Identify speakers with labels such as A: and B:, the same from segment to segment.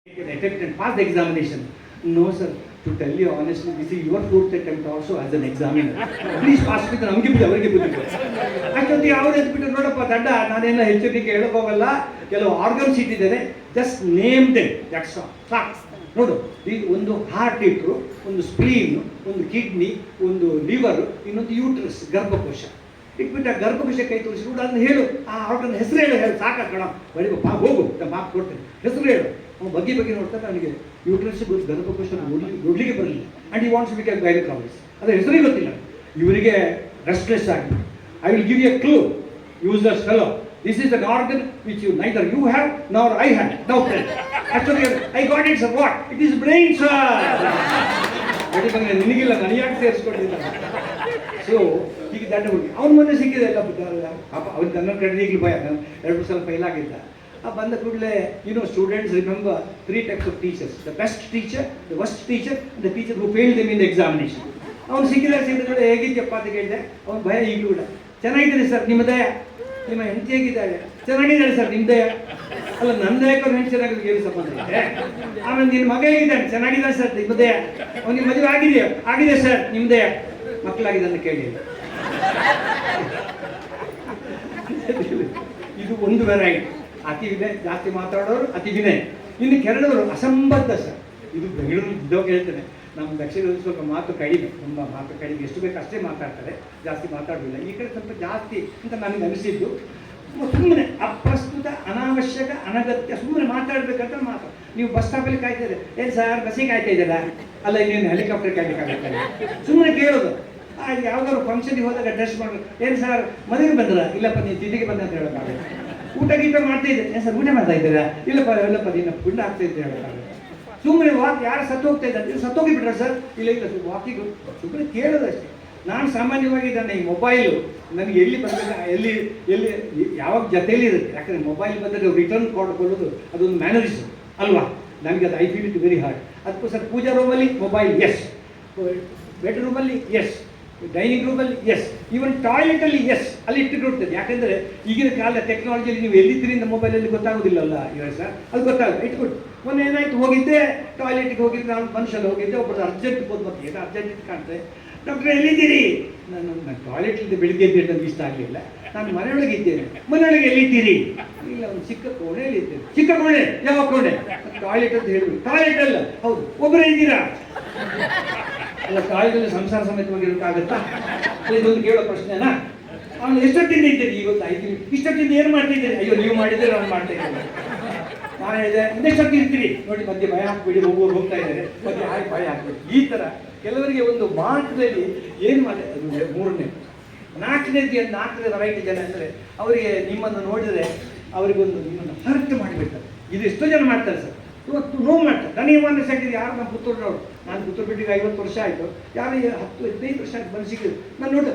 A: attempt and pass the examination. No, sir. To tell you honestly, this is your fourth attempt also as an examiner. Please pass with ನಮಗೆ ಬಿಟ್ಟು ಅವರಿಗೆ ಬಿಟ್ಟು ಅಷ್ಟೊತ್ತಿಗೆ ಅವ್ರು ಎದ್ಬಿಟ್ಟು ನೋಡಪ್ಪ ದಡ್ಡ ನಾನೇನ ಹೆಚ್ಚುತ್ತಿಗೆ ಹೇಳೋಕ್ಕೋಗಲ್ಲ, ಕೆಲವು ಆರ್ಗನ್ಸ್ ಇಟ್ಟಿದ್ದೇನೆ, just name them, that's all, ಸಾಕು. ನೋಡು, ಒಂದು ಹಾರ್ಟ್ ಇಟ್ಟರು, ಒಂದು ಸ್ಪ್ಲೀನ್, ಒಂದು ಕಿಡ್ನಿ, ಒಂದು ಲಿವರ್, ಇನ್ನೊಂದು ಯೂಟ್ರಸ್, ಗರ್ಭಕೋಶ ಇಟ್ಬಿಟ್ಟು ಆ ಗರ್ಭಕೋಶ ಕೈ ತೋರಿಸ್ಬಿಟ್ಟು ಅದನ್ನ ಹೇಳು, ಆ ಆರ್ಗನ್ ಹೆಸರು ಹೇಳು, ಸಾಕ ಕಣ ಬಡಿ ಹೋಗು ಮಾತು ಕೊಡ್ತೇನೆ, ಹೆಸರು ಹೇಳು. ಅವನು ಬಗ್ಗೆ ನೋಡ್ತಾರೆ, ನನಗೆ ಯೂಟ್ರಸ್ ಗರ್ಭಕೋಶ ನೋಡ್ಲಿಕ್ಕೆ ಬರಲಿಲ್ಲ, ಆ್ಯಂಡ್ ಈ ವಾಂಟ್ಸ್ ಬಿಕಮ್ ಗೈನಕಾಲಜಿಸ್ಟ್, ಅದರ ಹೆಸರೇ ಗೊತ್ತಿಲ್ಲ ಇವರಿಗೆ. ರೆಸ್ಟ್ಲೆಸ್ ಆಗಿ, I will give you a clue, useless fellow, this is an organ which you neither you have nor I have. Now friend actually I got it sir, what it is brain sir. ಬಡಿ ಬಂಗ ನಿನಗಿಲ್ಲ, ನನಗ್ಯಾಕೆ ಸೇರಿಸ್ಕೊಂಡಿಲ್ಲ. So ಈಗ ದಂಡ ಹುಡುಗಿ ಅವ್ನ ಮೊನ್ನೆ ಸಿಕ್ಕಿದೆ ಎಲ್ಲ ಪಾಪ, ಅವ್ನು ನನ್ನ ಕಡೆ ಈಗಲೂ ಭಯ, 2 ಸಲ ಫೈಲ್ ಆಗಿದ್ದ. ಬಂದ ಕೂಡಲೇ students remember 3 types of teachers: the best teacher, the worst teacher, and the teacher who failed them in the examination. ಅವ್ನು ಸಿಕ್ಕಿದ ಹೇಗಿದ್ಯಪ್ಪ ಅಂತ ಕೇಳಿದೆ. ಅವ್ನು ಭಯ ಈಗಲೂ ಕೂಡ, ಚೆನ್ನಾಗಿದ್ದಾರೆ ಸರ್ ನಿಮ್ಮ ದಯ, ನಿಮ್ಮ ಹೆಂಡತಿ ಹೇಗಿದ್ದಾಳೆ, ಚೆನ್ನಾಗಿದ್ದಾಳೆ ಸರ್ ನಿಮ್ಮ ದಯ. ಅಲ್ಲ, ನನ್ನ ದಯಕ್ಕೆ ಅವ್ನು ಹೆಂಡತಿ ಚೆನ್ನಾಗಿದ್ದು ಏನು ಸಂಬಂಧ ಇದೆ? ಆಮೇಲೆ ನಿನ್ನ ಮಗ ಹೇಗಿದ್ದಾನೆ, ಚೆನ್ನಾಗಿದ್ದಾನೆ ಸರ್ ನಿಮ್ಮ ದಯ. ಅವ್ನಿಗೆ ಮದುವೆ ಆಗಿದೆಯಾ? ಆಗಿದೆ ಸರ್ ನಿಮ್ಮ ದಯ. ಮಕ್ಕಳಾಗಿದ್ದನ್ನು ಕೇಳಿ. ಇದು ಒಂದು ವೆರೈಟಿ. ಅತಿ ವಿನಯ, ಜಾಸ್ತಿ ಮಾತಾಡೋರು ಅತಿ ವಿನಯ. ಇನ್ನು ಕೆರಳವರು ಅಸಂಬದ್ಧ ಸರ್. ಇದು ಬೆಂಗಳೂರು ಇದ್ದೋಗಿ ಹೇಳ್ತೇನೆ, ನಮ್ಮ ದಕ್ಷಿಣದಲ್ಲಿ ಸ್ವಲ್ಪ ಮಾತು ಕಡಿಮೆ, ತುಂಬ ಮಾತು ಕಡಿಮೆ, ಎಷ್ಟು ಬೇಕು ಅಷ್ಟೇ ಮಾತಾಡ್ತಾರೆ, ಜಾಸ್ತಿ ಮಾತಾಡೋದಿಲ್ಲ. ಈ ಕಡೆ ಸ್ವಲ್ಪ ಜಾಸ್ತಿ ಅಂತ ನನಗೆ ಅನಿಸಿದ್ದು. ಸುಮ್ಮನೆ ಅಪ್ರಸ್ತುತ, ಅನಾವಶ್ಯಕ, ಅನಗತ್ಯ ಸುಮ್ಮನೆ ಮಾತಾಡಬೇಕಂತ ಮಾತು. ನೀವು ಬಸ್ ಸ್ಟಾಪಲ್ಲಿ ಕಾಯ್ತಿದ್ದಾರೆ, ಏನು ಸರ್ ಬಸ್ಸಿಗೆ ಕಾಯ್ತಾ ಇದ್ದೀರಾ? ಅಲ್ಲ, ಇನ್ನೇನು ಹೆಲಿಕಾಪ್ಟರ್ ಕಾಯ್ಬೇಕಾಗುತ್ತೆ. ಸುಮ್ಮನೆ ಕೇಳೋದು. ಯಾವ್ದಾದ್ರು ಫಂಕ್ಷನ್ಗೆ ಹೋದಾಗ ಡ್ರೆಸ್ ಮಾಡೋದು, ಏನು ಸರ್ ಮದುವೆಗೆ ಬಂದ್ರ? ಇಲ್ಲಪ್ಪ ನೀವು ತಿಂಡಿಗೆ ಬಂದ ಅಂತ ಹೇಳೋಕ್ಕಾಗುತ್ತೆ. ಊಟ ಗೀಟ ಮಾಡ್ತಾ ಇದ್ದೆ, ಏನು ಸರ್ ಊಟ ಮಾಡ್ತಾ ಇದ್ದೀರಾ? ಇಲ್ಲಪ್ಪ ನೀನು ಪುಂಡ ಆಗ್ತಾ ಇದ್ದೆ ಹೇಳೋಕ್ಕಾಗುತ್ತೆ. ಸುಮ್ಮನೆ ವಾಕ್, ಯಾರು ಸತ್ತು ಹೋಗ್ತಾ ಇದ್ದಾರೆ, ಸತ್ತೋಗಿ ಬಿಟ್ರ ಸರ್? ಇಲ್ಲ ವಾಕಿಂಗು ಸುಮ್ಮನೆ ಕೇಳೋದಷ್ಟೇ. ನಾನು ಸಾಮಾನ್ಯವಾಗಿ ನನ್ನ ಈ ಮೊಬೈಲು ನನಗೆ ಎಲ್ಲಿ ಬಂದಾಗ ಎಲ್ಲಿ ಯಾವಾಗ ಜೊತೆಯಲ್ಲಿ ಇರುತ್ತೆ. ಯಾಕಂದರೆ ಮೊಬೈಲ್ ಬಂದರೆ ರಿಟರ್ನ್ ಕೊಡೋದು ಅದೊಂದು ಮ್ಯಾನರಿಸಮ್ ಅಲ್ವಾ? ನನಗೆ ಅದು I feel it very hard. ಅದಕ್ಕೋಸ್ಕರ ಪೂಜಾ ರೂಮಲ್ಲಿ ಮೊಬೈಲ್ ಎಸ್, ಬೆಡ್ರೂಮಲ್ಲಿ ಎಸ್, ಡೈನಿಂಗ್ ರೂಮಲ್ಲಿ ಎಸ್, ಈವನ್ ಟಾಯ್ಲೆಟಲ್ಲಿ ಎಸ್, ಅಲ್ಲಿ ಇಟ್ಟುಕೊಡ್ತದೆ. ಯಾಕೆಂದರೆ ಈಗಿನ ಕಾಲ ಟೆಕ್ನಾಲಜಿಯಲ್ಲಿ ನೀವು ಎಲ್ಲಿದ್ದರಿಂದ ಮೊಬೈಲಲ್ಲಿ ಗೊತ್ತಾಗೋದಿಲ್ಲಲ್ಲ ಇವಾಗ ಸರ್, ಅದು ಗೊತ್ತಾಗುತ್ತೆ, ಇಟ್ಕೊಟ್ಟು. ಮೊನ್ನೆ ಏನಾಯಿತು, ಹೋಗಿದ್ದೆ ಟಾಯ್ಲೆಟ್ಗೆ ಹೋಗಿದ್ದೆ, ನಾನು ಮನುಷ್ಯಲ್ಲಿ ಹೋಗಿದ್ದೆ, ಒಬ್ಬರು ಅರ್ಜೆಂಟ್ ಬಂದು ಮತ್ತೆ ಏನೋ ಅರ್ಜೆಂಟ್ ಕಾಣ್ತದೆ. ಡಾಕ್ಟ್ರೆ ಎಲ್ಲಿದ್ದೀರಿ? ನಾನು ಟಾಯ್ಲೆಟ್ಲಿಂದ ಬೆಳಿಗ್ಗೆ ಇದ್ದೆ, ನನಗೆ ಇಷ್ಟ ಆಗಲಿಲ್ಲ, ನಾನು ಮನೆಯೊಳಗೆ ಇದ್ದೇನೆ. ಮನೆಯೊಳಗೆ ಎಲ್ಲಿದ್ದೀರಿ? ಇಲ್ಲ, ಒಂದು ಚಿಕ್ಕ ಕೋಣೆಯಲ್ಲಿ ಇದ್ದೇನೆ. ಚಿಕ್ಕ ಕೋಣೆ? ಯಾವ ಕೋಣೆ? ಟಾಯ್ಲೆಟ್ ಅಂತ ಹೇಳಿದ್ರು. ಟಾಯ್ಲೆಟ್ ಅಲ್ಲ, ಹೌದು. ಒಬ್ಬರೇ ಇದ್ದೀರಾ? ಅಲ್ಲ, ಟಾಯ್ಲೆಟಲ್ಲಿ ಸಂಸಾರ ಸಮೇತವಾಗಿ ಇರೋಕ್ಕಾಗತ್ತಾ? ಇದೊಂದು ಕೇಳೋ ಪ್ರಶ್ನೆನಾ? ಅವನು ಎಷ್ಟೊತ್ತಿಂದ ಇದ್ದೀರಿ? ಇವತ್ತು 5 ನಿಮಿಷ. ಇಷ್ಟೊತ್ತಿಂದ ಏನು ಮಾಡ್ತಿದ್ದೀರಿ? ಅಯ್ಯೋ, ನೀವು ಮಾಡಿದರೆ ನಾನು ಮಾಡ್ತಾ ಇದ್ದೇನೆ. ನಾನು ಹೇಳಿದೆ, ಇನ್ನೆಷ್ಟೊತ್ತಿ ಇರ್ತೀರಿ? ನೋಡಿ, ಮಧ್ಯೆ ಭಯ ಹಾಕ್ಬಿಡಿ, ಹೋಗ್ತಾ ಇದ್ದಾರೆ, ಮಧ್ಯೆ ಹಾಕಿ ಭಯ ಹಾಕ್ಬಿಡಿ. ಈ ಥರ ಕೆಲವರಿಗೆ ಒಂದು ಮಾರ್ಕ್ದಲ್ಲಿ ಏನು ಮಾಡಿ, ಅದು 3ನೇ 4ನೇ ವೆರೈಟಿ ಜನ ಅಂದರೆ ಅವರಿಗೆ ನಿಮ್ಮನ್ನು ನೋಡಿದರೆ ಅವರಿಗೊಂದು ನಿಮ್ಮನ್ನು ಹರ್ಟ್ ಮಾಡಿಬಿಡ್ತಾರೆ. ಇದು ಎಷ್ಟೋ ಜನ ಮಾಡ್ತಾರೆ ಸರ್, ಇವತ್ತು ನೋವು ಮಾಡ್ತಾರೆ. ನನಗೆ ಮೊನ್ನೆ ಸಿಕ್ಕಿದ್ದು ಯಾರು ನಮ್ಮ ಪುತ್ತೂರಿನವರು, ನಾನು ಪುತ್ತೂರು ಬಿಟ್ಟಿಗೆ 50 ವರ್ಷ ಆಯಿತು, ಯಾರು 10-15 ವರ್ಷ ಆಯ್ತು ಬಂದು ಸಿಕ್ಕಿದ್ರು. ನಾನು ನೋಡಿ,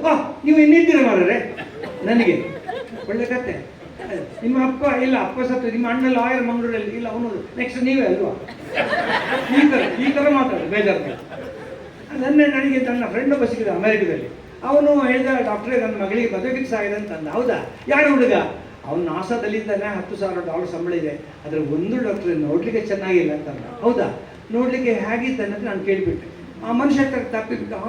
A: ನೀವು ಇನ್ನಿದ್ದೀರ ಮಾರ್ರೆ, ನನಗೆ ಒಳ್ಳೆ ಕತೆ. ನಿಮ್ಮ ಅಪ್ಪ? ಇಲ್ಲ, ಅಪ್ಪ ಸತ್ತು. ನಿಮ್ಮ ಅಣ್ಣ ಲಾಯರ್ ಮಂಗಳೂರಲ್ಲಿ? ಇಲ್ಲ, ಅವನು. ನೆಕ್ಸ್ಟ್ ನೀವೇ ಅಲ್ವಾ? ಈ ಥರ ಮಾತಾಡೋದು ಬೇಜಾರು. ನನಗೆ ನನ್ನ ಫ್ರೆಂಡ್ ಒಬ್ಬ ಸಿಕ್ಕಿದ ಅಮೆರಿಕದಲ್ಲಿ. ಅವನು ಹೇಳಿದ, ಡಾಕ್ಟ್ರೇ ನನ್ನ ಮಗಳಿಗೆ ಮದುವೆ ಫಿಕ್ಸ್ ಆಗಿದೆ ಅಂತಂದ. ಹೌದಾ? ಯಾರು ಹುಡುಗ? ಅವನು ನಾಸಾದಲ್ಲಿದ್ದಾನೆ, $10,000 ಸಂಬಳ ಇದೆ, ಅದರ ಒಂದು ಡಾಕ್ಟ್ರೆ ನೋಡಲಿಕ್ಕೆ ಚೆನ್ನಾಗಿಲ್ಲ ಅಂತಂದ. ಹೌದಾ? ನೋಡಲಿಕ್ಕೆ ಹೇಗಿದ್ದಾನೆ ಅಂತ ನಾನು ಕೇಳಿಬಿಟ್ಟೆ. ಆ ಮನುಷ್ಯ ತಪ್ಪಿಬಿಟ್ಟು,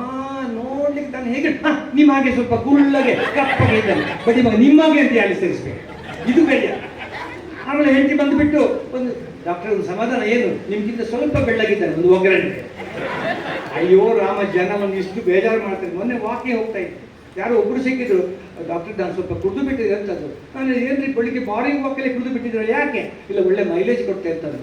A: ನೋಡ್ಲಿಕ್ಕೆ ತಾನು ಹೇಗೆ, ನಿಮ್ಮ ಹಾಗೆ ಸ್ವಲ್ಪ ಗುಳ್ಳಗೆ ಕಪ್ಪಗೆ ಇದ್ದಾನೆ, ಬಡಿ ಮಗ ನಿಮ್ಮಾಗೆ ಅಂತ ಯಾರು ಸೇರಿಸ್ಬೇಕು, ಇದು ಬೇಡ. ಆಮೇಲೆ ಹೆಂಡತಿ ಬಂದುಬಿಟ್ಟು, ಒಂದು ಡಾಕ್ಟರ್ ಒಂದು ಸಮಾಧಾನ ಏನು, ನಿಮ್ಗಿಂತ ಸ್ವಲ್ಪ ಬೆಳ್ಳಗಿದ್ದಾನೆ, ಒಂದು ಒಗ್ಗರಣೆ. ಅಯ್ಯೋ ರಾಮ, ಜನವನ್ನು ಇಷ್ಟು ಬೇಜಾರು ಮಾಡ್ತಾರೆ. ಮೊನ್ನೆ ವಾಕಿಂಗ್ ಹೋಗ್ತಾ ಇದ್ದೆ, ಯಾರೋ ಒಬ್ಬರು ಸಿಕ್ಕಿದ್ರು, ಡಾಕ್ಟರ್ ನಾನು ಸ್ವಲ್ಪ ಕುಡಿದು ಬಿಟ್ಟಿದ್ದೆ ಅಂತಂದು. ನಾನು ಏನ್ರಿ ಬೆಳಿಗ್ಗೆ ಮಾರ್ನಿಂಗ್ ವಾಕಲ್ಲಿ ಕುಡಿದು ಬಿಟ್ಟಿದ್ರು? ಯಾಕೆ? ಇಲ್ಲ, ಒಳ್ಳೆ ಮೈಲೇಜ್ ಕೊಡ್ತಾ ಇರ್ತಾರೆ.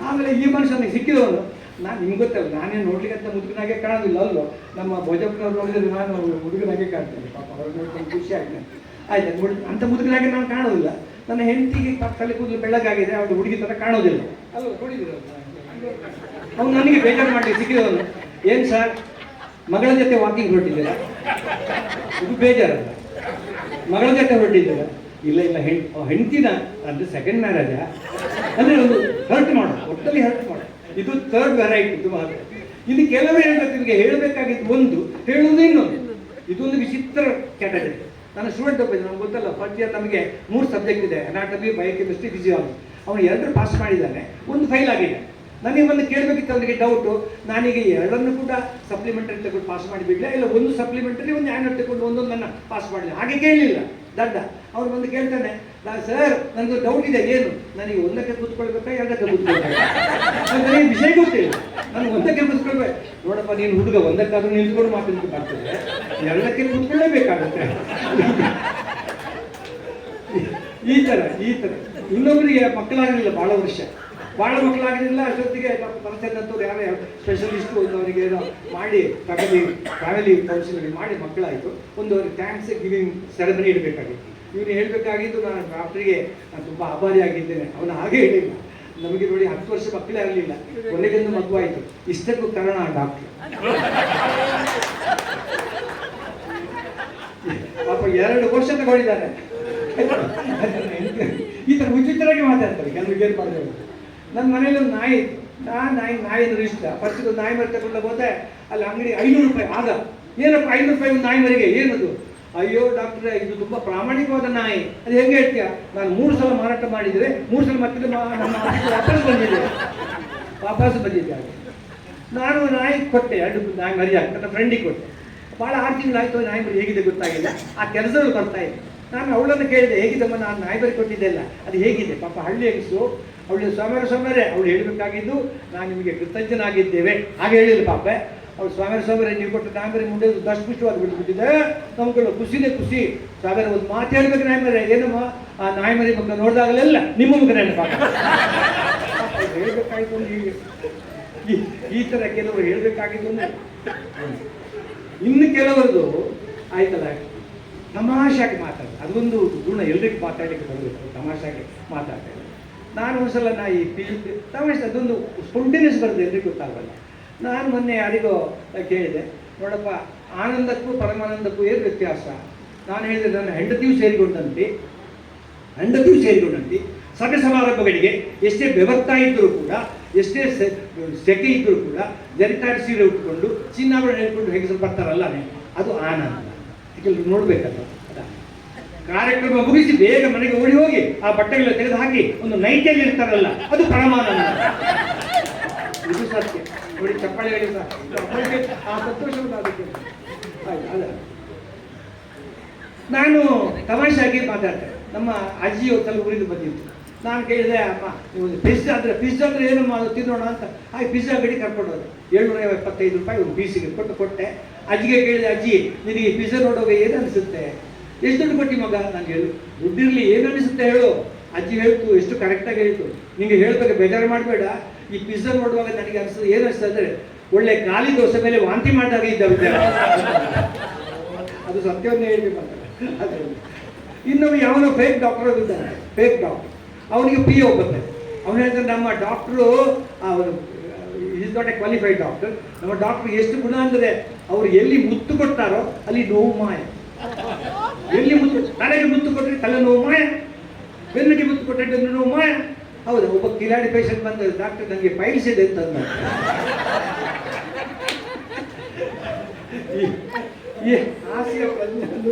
A: ಆಮೇಲೆ ಈ ಮನುಷ್ಯನಿಗೆ ಸಿಕ್ಕಿದವನು, ನಾನು ನಿಮ್ಗೆ ಗೊತ್ತಲ್ಲ, ನಾನೇನು ನೋಡ್ಲಿಕ್ಕೆ ಅಂತ ಮುದುಕನಾಗೆ ಕಾಣೋದಿಲ್ಲ ಅಲ್ವೋ. ನಮ್ಮ ಭೋಜಪ್ಪನವ್ರು ನೋಡಿದ್ರೆ ನಾನು ಹುಡುಗನಾಗೆ ಕಾಣ್ತೇನೆ, ಪಾಪ ಅವ್ರು ನೋಡ್ಕೊಂಡು ಖುಷಿ ಆಗ್ತೇನೆ. ಆಯ್ತು, ಅಂತ ಮುದುಕನಾಗೆ ನಾನು ಕಾಣೋದಿಲ್ಲ. ನನ್ನ ಹೆಂಡತಿಗೆ ತಲೆ ಕೂದಲು ಬೆಳ್ಳಗಾಗಿದೆ, ಅವಳು ಹುಡುಗಿ ಥರ ಕಾಣೋದಿಲ್ಲ ಅಲ್ವ, ನೋಡಿದ್ರು. ಅವನು ನನಗೆ ಬೇಜಾರು ಮಾಡಲಿಕ್ಕೆ ಸಿಕ್ಕಿದವನು, ಏನು ಸರ್ ಮಗಳ ಜೊತೆ ವಾಕಿಂಗ್ ಹೊರಟಿದ್ದೀರಾ? ಇದು ಬೇಜಾರಲ್ಲ, ಮಗಳ ಜೊತೆ ಹೊರಟಿದ್ದೀರಾ? ಇಲ್ಲ, ಹೆಂಡ್ತಿನ ಅಂದರೆ ಸೆಕೆಂಡ್ ಮ್ಯಾರೇಜಾ ಅಂದರೆ ಒಂದು ಹರ್ಟ್ ಮಾಡೋದು, ಒಟ್ಟಲ್ಲಿ ಹರ್ಟ್ ಮಾಡೋದು. ಇದು 3rd ವೆರೈಟಿ. ತುಂಬ ಇದು ಕೆಲವರು ಹೇಳ್ಬೇಕು, ನಿಮಗೆ ಹೇಳಬೇಕಾಗಿದ್ದು ಒಂದು, ಹೇಳುವುದು ಇನ್ನೊಂದು. ಇದೊಂದು ವಿಚಿತ್ರ ಕ್ಯಾಟಗರಿ. ನನ್ನ ಸ್ಟೂಡೆಂಟ್ ಒಬ್ಬ, ನಮ್ಗೆ ಗೊತ್ತಲ್ಲ, ಫಸ್ಟ್ ಇಯರ್ ನಮಗೆ 3 ಸಬ್ಜೆಕ್ಟ್ ಇದೆ: ಅನಾಟಮಿ, ಬಯೋಕೆಮಿಸ್ಟ್ರಿ, ಫಿಸಿಯಾಲಜಿ. ಅವನು 2 ಪಾಸ್ ಮಾಡಿದ್ದಾನೆ, 1 ಫೈಲ್ ಆಗಿದೆ. ನನಗೆ ಒಂದು ಕೇಳಬೇಕಿತ್ತು ಅವನಿಗೆ ಡೌಟು, ನಾನೀಗ 2 ಕೂಡ ಸಪ್ಲಿಮೆಂಟರಿ ತಗೊಂಡು ಪಾಸ್ ಮಾಡಿಬಿಡ್ಲೆ, ಇಲ್ಲ 1 ಸಪ್ಲಿಮೆಂಟರಿ 1 ಆ್ಯನ್ಯುವಲ್ ತಗೊಂಡು ಒಂದೊಂದನ್ನು ಪಾಸ್ ಮಾಡಲಿಲ್ಲ, ಹಾಗೆ ಕೇಳಲಿಲ್ಲ ದಡ್ಡ. ಅವ್ನು ಬಂದು ಕೇಳ್ತಾನೆ, ಸರ್ ನನಗೆ ಡೌಟ್ ಇದೆ, ಏನು ನನಗೆ 1ಕ್ಕೆ ಕೂತ್ಕೊಳ್ಬೇಕಾ 2ಕ್ಕೆ ಕೂತ್ಕೊಳ್ಬೇಕಾ? ನನಗೆ ವಿಷಯ ಗೊತ್ತಿಲ್ಲ, ನಾನು 1ಕ್ಕೆ ಕೂತ್ಕೊಳ್ಬೇಕು. ನೋಡಪ್ಪ ನೀನು ಹುಡುಗ 1ಕ್ಕಾದ್ರೂ ನಿಂತ್ಕೊಂಡು ಮಾತಾಡ್ಲಿಕ್ಕೆ ಬರ್ತದೆ, 2ಕ್ಕೆ ಕೂತ್ಕೊಳ್ಳೇಬೇಕಾಗುತ್ತೆ. ಈ ಥರ ಇನ್ನೊಬ್ಬರಿಗೆ ಮಕ್ಕಳಾಗಲಿಲ್ಲ, ಭಾಳ ಮಕ್ಕಳಾಗಲಿಲ್ಲ. ಅಷ್ಟೊತ್ತಿಗೆ ಪರಿಚಯದಂಥವ್ರು ಯಾರು ಸ್ಪೆಷಲಿಸ್ಟು ಅವರಿಗೆ ಏನೋ ಮಾಡಿ ಫ್ಯಾಮಿಲಿ ಕೌನ್ಸಿಲಿಂಗ್ ಮಾಡಿ ಮಕ್ಕಳಾಯಿತು. ಒಂದು ಥ್ಯಾಂಕ್ಸ್ ಗಿವಿಂಗ್ ಸೆರೆಮನಿ ಇಡಬೇಕಾಗಿತ್ತು. ಇವನು ಹೇಳಬೇಕಾಗಿದ್ದು, ನಾನು ಡಾಕ್ಟ್ರಿಗೆ ನಾನು ತುಂಬ ಆಭಾರಿಯಾಗಿದ್ದೇನೆ. ಅವನು ಹಾಗೆ ಹೇಳಿಲ್ಲ, ನಮಗೆ ನೋಡಿ 10 ವರ್ಷ ಮಕ್ಕಳೇ ಆಗಲಿಲ್ಲ, ಕೊನೆಗೊಂದು ಮಗು ಆಯಿತು, ಇಷ್ಟಕ್ಕೂ ಕಾರಣ ಡಾಕ್ಟ್ರು. ಪಾಪ 2 ವರ್ಷ ತಗೊಂಡಿದ್ದಾರೆ. ಈ ಥರ ವಿಚಿತ್ರವಾಗಿ ಮಾತಾಡ್ತಾರೆ ಕೆಲವರಿಗೆ. ಏನು ಮಾಡಿದೆ, ನನ್ನ ಮನೇಲಿ ಒಂದು ನಾಯಿ ಇತ್ತು. ನಾಯಿ ಅಂದ್ರೆ ಇಷ್ಟ. ಫಸ್ಟ್ ಒಂದು ನಾಯಿ ಮರಿ ತಗೊಂಡು ಹೋದೆ, ಅಲ್ಲಿ ಅಂಗಡಿ 500 ರೂಪಾಯಿ. ಆಗ ಏನಪ್ಪ 500 ರೂಪಾಯಿ ಒಂದು ನಾಯಿ ಮರಿಗೆ, ಏನದು? ಅಯ್ಯೋ ಡಾಕ್ಟ್ರೆ, ಇದು ತುಂಬ ಪ್ರಾಮಾಣಿಕವಾದ ನಾಯಿ, ಅದು ಹೆಂಗೆ ಹೇಳ್ತೀಯ? ನಾನು 3 ಸಲ ಮಾರಾಟ ಮಾಡಿದರೆ 3 ಸಲ ಮತ್ತೆ ನಮ್ಮ ವಾಪಸ್ ಬಂದಿದ್ದೆ. ಹಾಗೆ ನಾನು ನಾಯಿ ಕೊಟ್ಟೆ, 2 ನಾಯಿ ಮರಿ ಹಾಕಿ ನನ್ನ ಫ್ರೆಂಡಿಗೆ ಕೊಟ್ಟೆ. ಭಾಳ 6 ತಿಂಗಳಾಯಿತು, ನಾಯಿ ಮರಿ ಹೇಗಿದೆ ಗೊತ್ತಾಗಿಲ್ಲ. ಆ ಕೆಲಸಗಳು ಬರ್ತಾ ಇದೆ. ನಾನು ಅವಳನ್ನು ಕೇಳಿದೆ, ಹೇಗಿದ್ದಮ್ಮ ನಾನು ನಾಯಿ ಮರಿ ಕೊಟ್ಟಿದ್ದೆ ಅಲ್ಲ, ಅದು ಹೇಗಿದೆ? ಪಾಪ ಹಳ್ಳಿ ಹೆಂಗಸು, ಅವಳು ಸೋಮವಾರ ಅವಳು ಹೇಳಬೇಕಾಗಿದ್ದು, ನಾನು ನಿಮಗೆ ಕೃತಜ್ಞನಾಗಿದ್ದೇವೆ ಹಾಗೆ ಹೇಳಿಲ್ಲ ಪಾಪ. ಅವ್ರು ಸೋಮವಾರ ನೀವು ಕೊಟ್ಟು ನಾಯಿ ಮರಿ ಮುಂದೆ ದಷ್ಟಪುಷ್ಟವಾಗಿ ಬಿಟ್ಬಿಟ್ಟಿದ್ದೆ. ನಮ್ಗಳು ಖುಷಿನೇ ಖುಷಿ. ಸಾವಿರ ಒಂದು ಮಾತು ಹೇಳ್ಬೇಕು, ನಾಯಿ ಮರಿ ಏನಮ್ಮ ಆ ನಾಯಿ ಮರಿ ಮಕ್ಕ ನೋಡಿದಾಗಲೆಲ್ಲ ನಿಮ್ಮ ಮುಖ ನೆನಪಾಗ ಹೇಳ್ಬೇಕಾಯ್ತು. ಈ ಥರ ಕೆಲವರು ಹೇಳಬೇಕಾಗಿದ್ದು. ಇನ್ನು ಕೆಲವರದು ಆಯ್ತಲ್ಲ, ತಮಾಷೆಯಾಗಿ ಮಾತಾಡ್ತಾರೆ. ಅದೊಂದು ಗುಣ ಎಲ್ರಿಗೂ ಮಾತಾಡಲಿಕ್ಕೆ ಬರಬೇಕು, ತಮಾಷೆಯಾಗಿ ಮಾತಾಡ್ತಾರೆ. ನಾನು ಒಂದ್ಸಲ ಈ ತಮಾಷೆ, ಅದೊಂದು ಸ್ಪೊಂಟೇನಿಯಸ್ ಬರೋದು ಎಲ್ರಿಗೂ ಗೊತ್ತಾಗಲ್ಲ. ನಾನು ಮೊನ್ನೆ ಯಾರಿಗೋ ಕೇಳಿದೆ, ನೋಡಪ್ಪ ಆನಂದಕ್ಕೂ ಪರಮಾನಂದಕ್ಕೂ ಏನು ವ್ಯತ್ಯಾಸ? ನಾನು ಹೇಳಿದೆ, ನನ್ನ ಹೆಂಡತಿಯೂ ಸೇರಿಕೊಂಡಂತೆ ಸಭೆ ಸಮಾರಂಭಗಳಿಗೆ ಎಷ್ಟೇ ಬೆವರ್ತಾ ಇದ್ದರೂ ಕೂಡ, ಎಷ್ಟೇ ಸೆಕೆ ಇದ್ದರೂ ಕೂಡ ಜರಿತಾಡಿ ಸೀರೆ ಉಟ್ಕೊಂಡು ಚಿನ್ನಾಭರಣ ಹೇಳ್ಕೊಂಡು ಹೆಂಗಸರು ಬರ್ತಾರಲ್ಲ, ಅದು ಆನಂದ. ಕೆಲವರು ನೋಡ್ಬೇಕಲ್ಲ. ಕಾರ್ಯಕ್ರಮ ಮುಗಿಸಿ ಬೇಗ ಮನೆಗೆ ಓಡಿ ಹೋಗಿ ಆ ಬಟ್ಟೆಗಳ ತೆಗೆದು ಹಾಕಿ ಒಂದು ನೈಟಿಯಲ್ಲಿ ಇರ್ತಾರಲ್ಲ, ಅದು ಪರಮಾನಂದ. ಇದು ಸತ್ಯ ನೋಡಿ. ಚಪ್ಪಾಳೆಗಳಿಗೆ ಆ ಸಂತೋಷವನ್ನು ಅದಕ್ಕೆ ಅಲ್ಲ. ನಾನು ತಮಾಷೆಯಾಗಿ ಮಾತಾಡ್ತೇನೆ. ನಮ್ಮ ಅಜ್ಜಿ ಹೊತ್ತಲ್ಲಿ ಊರಿಂದ ಬಂದಿತ್ತು. ನಾನು ಕೇಳಿದೆ, ಅಮ್ಮ ನೀವು ಪಿಜ್ಜಾ ಅಂದರೆ ಏನಮ್ಮ ಅದು ತಿನ್ನೋಣ ಅಂತ. ಹಾಗೆ ಪಿಜ್ಜಾ ಗಡಿ ಕರ್ಕೊಂಡು ಹೋದೆ. 775 ರೂಪಾಯಿ ಒಂದು ಪೀಸಿಗೆ ಕೊಟ್ಟೆ. ಅಜ್ಜಿಗೆ ಕೇಳಿದೆ, ಅಜ್ಜಿ ನಿನಗೆ ಪಿಜ್ಜಾ ನೋಡುವಾಗ ಏನು ಅನಿಸುತ್ತೆ? ಎಷ್ಟು ದುಡ್ಡು ಕೊಟ್ಟು ಮಗ? ನಾನು ಹೇಳು, ದುಡ್ಡಿರಲಿ ಏನು ಅನಿಸುತ್ತೆ ಹೇಳು. ಅಜ್ಜಿ ಹೇಳ್ತು, ಎಷ್ಟು ಕರೆಕ್ಟಾಗಿ ಹೇಳ್ತು. ನಿಮಗೆ ಹೇಳ್ಬೇಕು, ಬೇಜಾರು ಮಾಡಬೇಡ. ಈ ಪಿಜ್ಜಾ ನೋಡುವಾಗ ನನಗೆ ಅನಿಸ್ತದೆ, ಏನು ಅನಿಸ್ತದೆ ಅಂದರೆ ಒಳ್ಳೆ ಖಾಲಿ ದೋಸೆ ಮೇಲೆ ವಾಂತಿ ಮಾಡಿದಾಗ ಇದ್ದಾವೆ. ಅದು ಸತ್ಯವನ್ನೇ ಹೇಳ್ಬೇಕಂತ. ಅದೇ ಇನ್ನೊಬ್ಬ ಯಾವನೋ ಫೇಕ್ ಡಾಕ್ಟರ್ ಇದ್ದಾನೆ, ಫೇಕ್ ಡಾಕ್ಟರ್. ಅವನಿಗೆ ಪಿ ಒ ಬರ್ತದೆ. ಅವನು ಹೇಳ್ತಾರೆ, ನಮ್ಮ ಡಾಕ್ಟ್ರು ಅವರು is not A qualified doctor. ನಮ್ಮ ಡಾಕ್ಟ್ರು ಎಷ್ಟು ಗುಣ ಅಂದರೆ, ಅವರು ಎಲ್ಲಿ ಮುತ್ತು ಕೊಡ್ತಾರೋ ಅಲ್ಲಿ ನೋವು ಮಾಯ. ಎಲ್ಲಿ ತಲೆಗೆ ಮುತ್ತು ಕೊಟ್ಟರೆ ತಲೆ ನೋವು ಮಾಯ, ಬೆನ್ನಿಗೆ ಮುತ್ತು ಕೊಟ್ಟರೆ ಬೆನ್ನು ನೋವು ಮಾಯ. ಹೌದಾ? ಒಬ್ಬ ಕಿಲಾಡಿ ಪೇಷಂಟ್ ಬಂದ, ಡಾಕ್ಟರ್ ನನಗೆ ಪೈಲ್ಸ್ ಇದೆ ಅಂತ ಅಂದ. ಈ ಹಾಸ್ಯ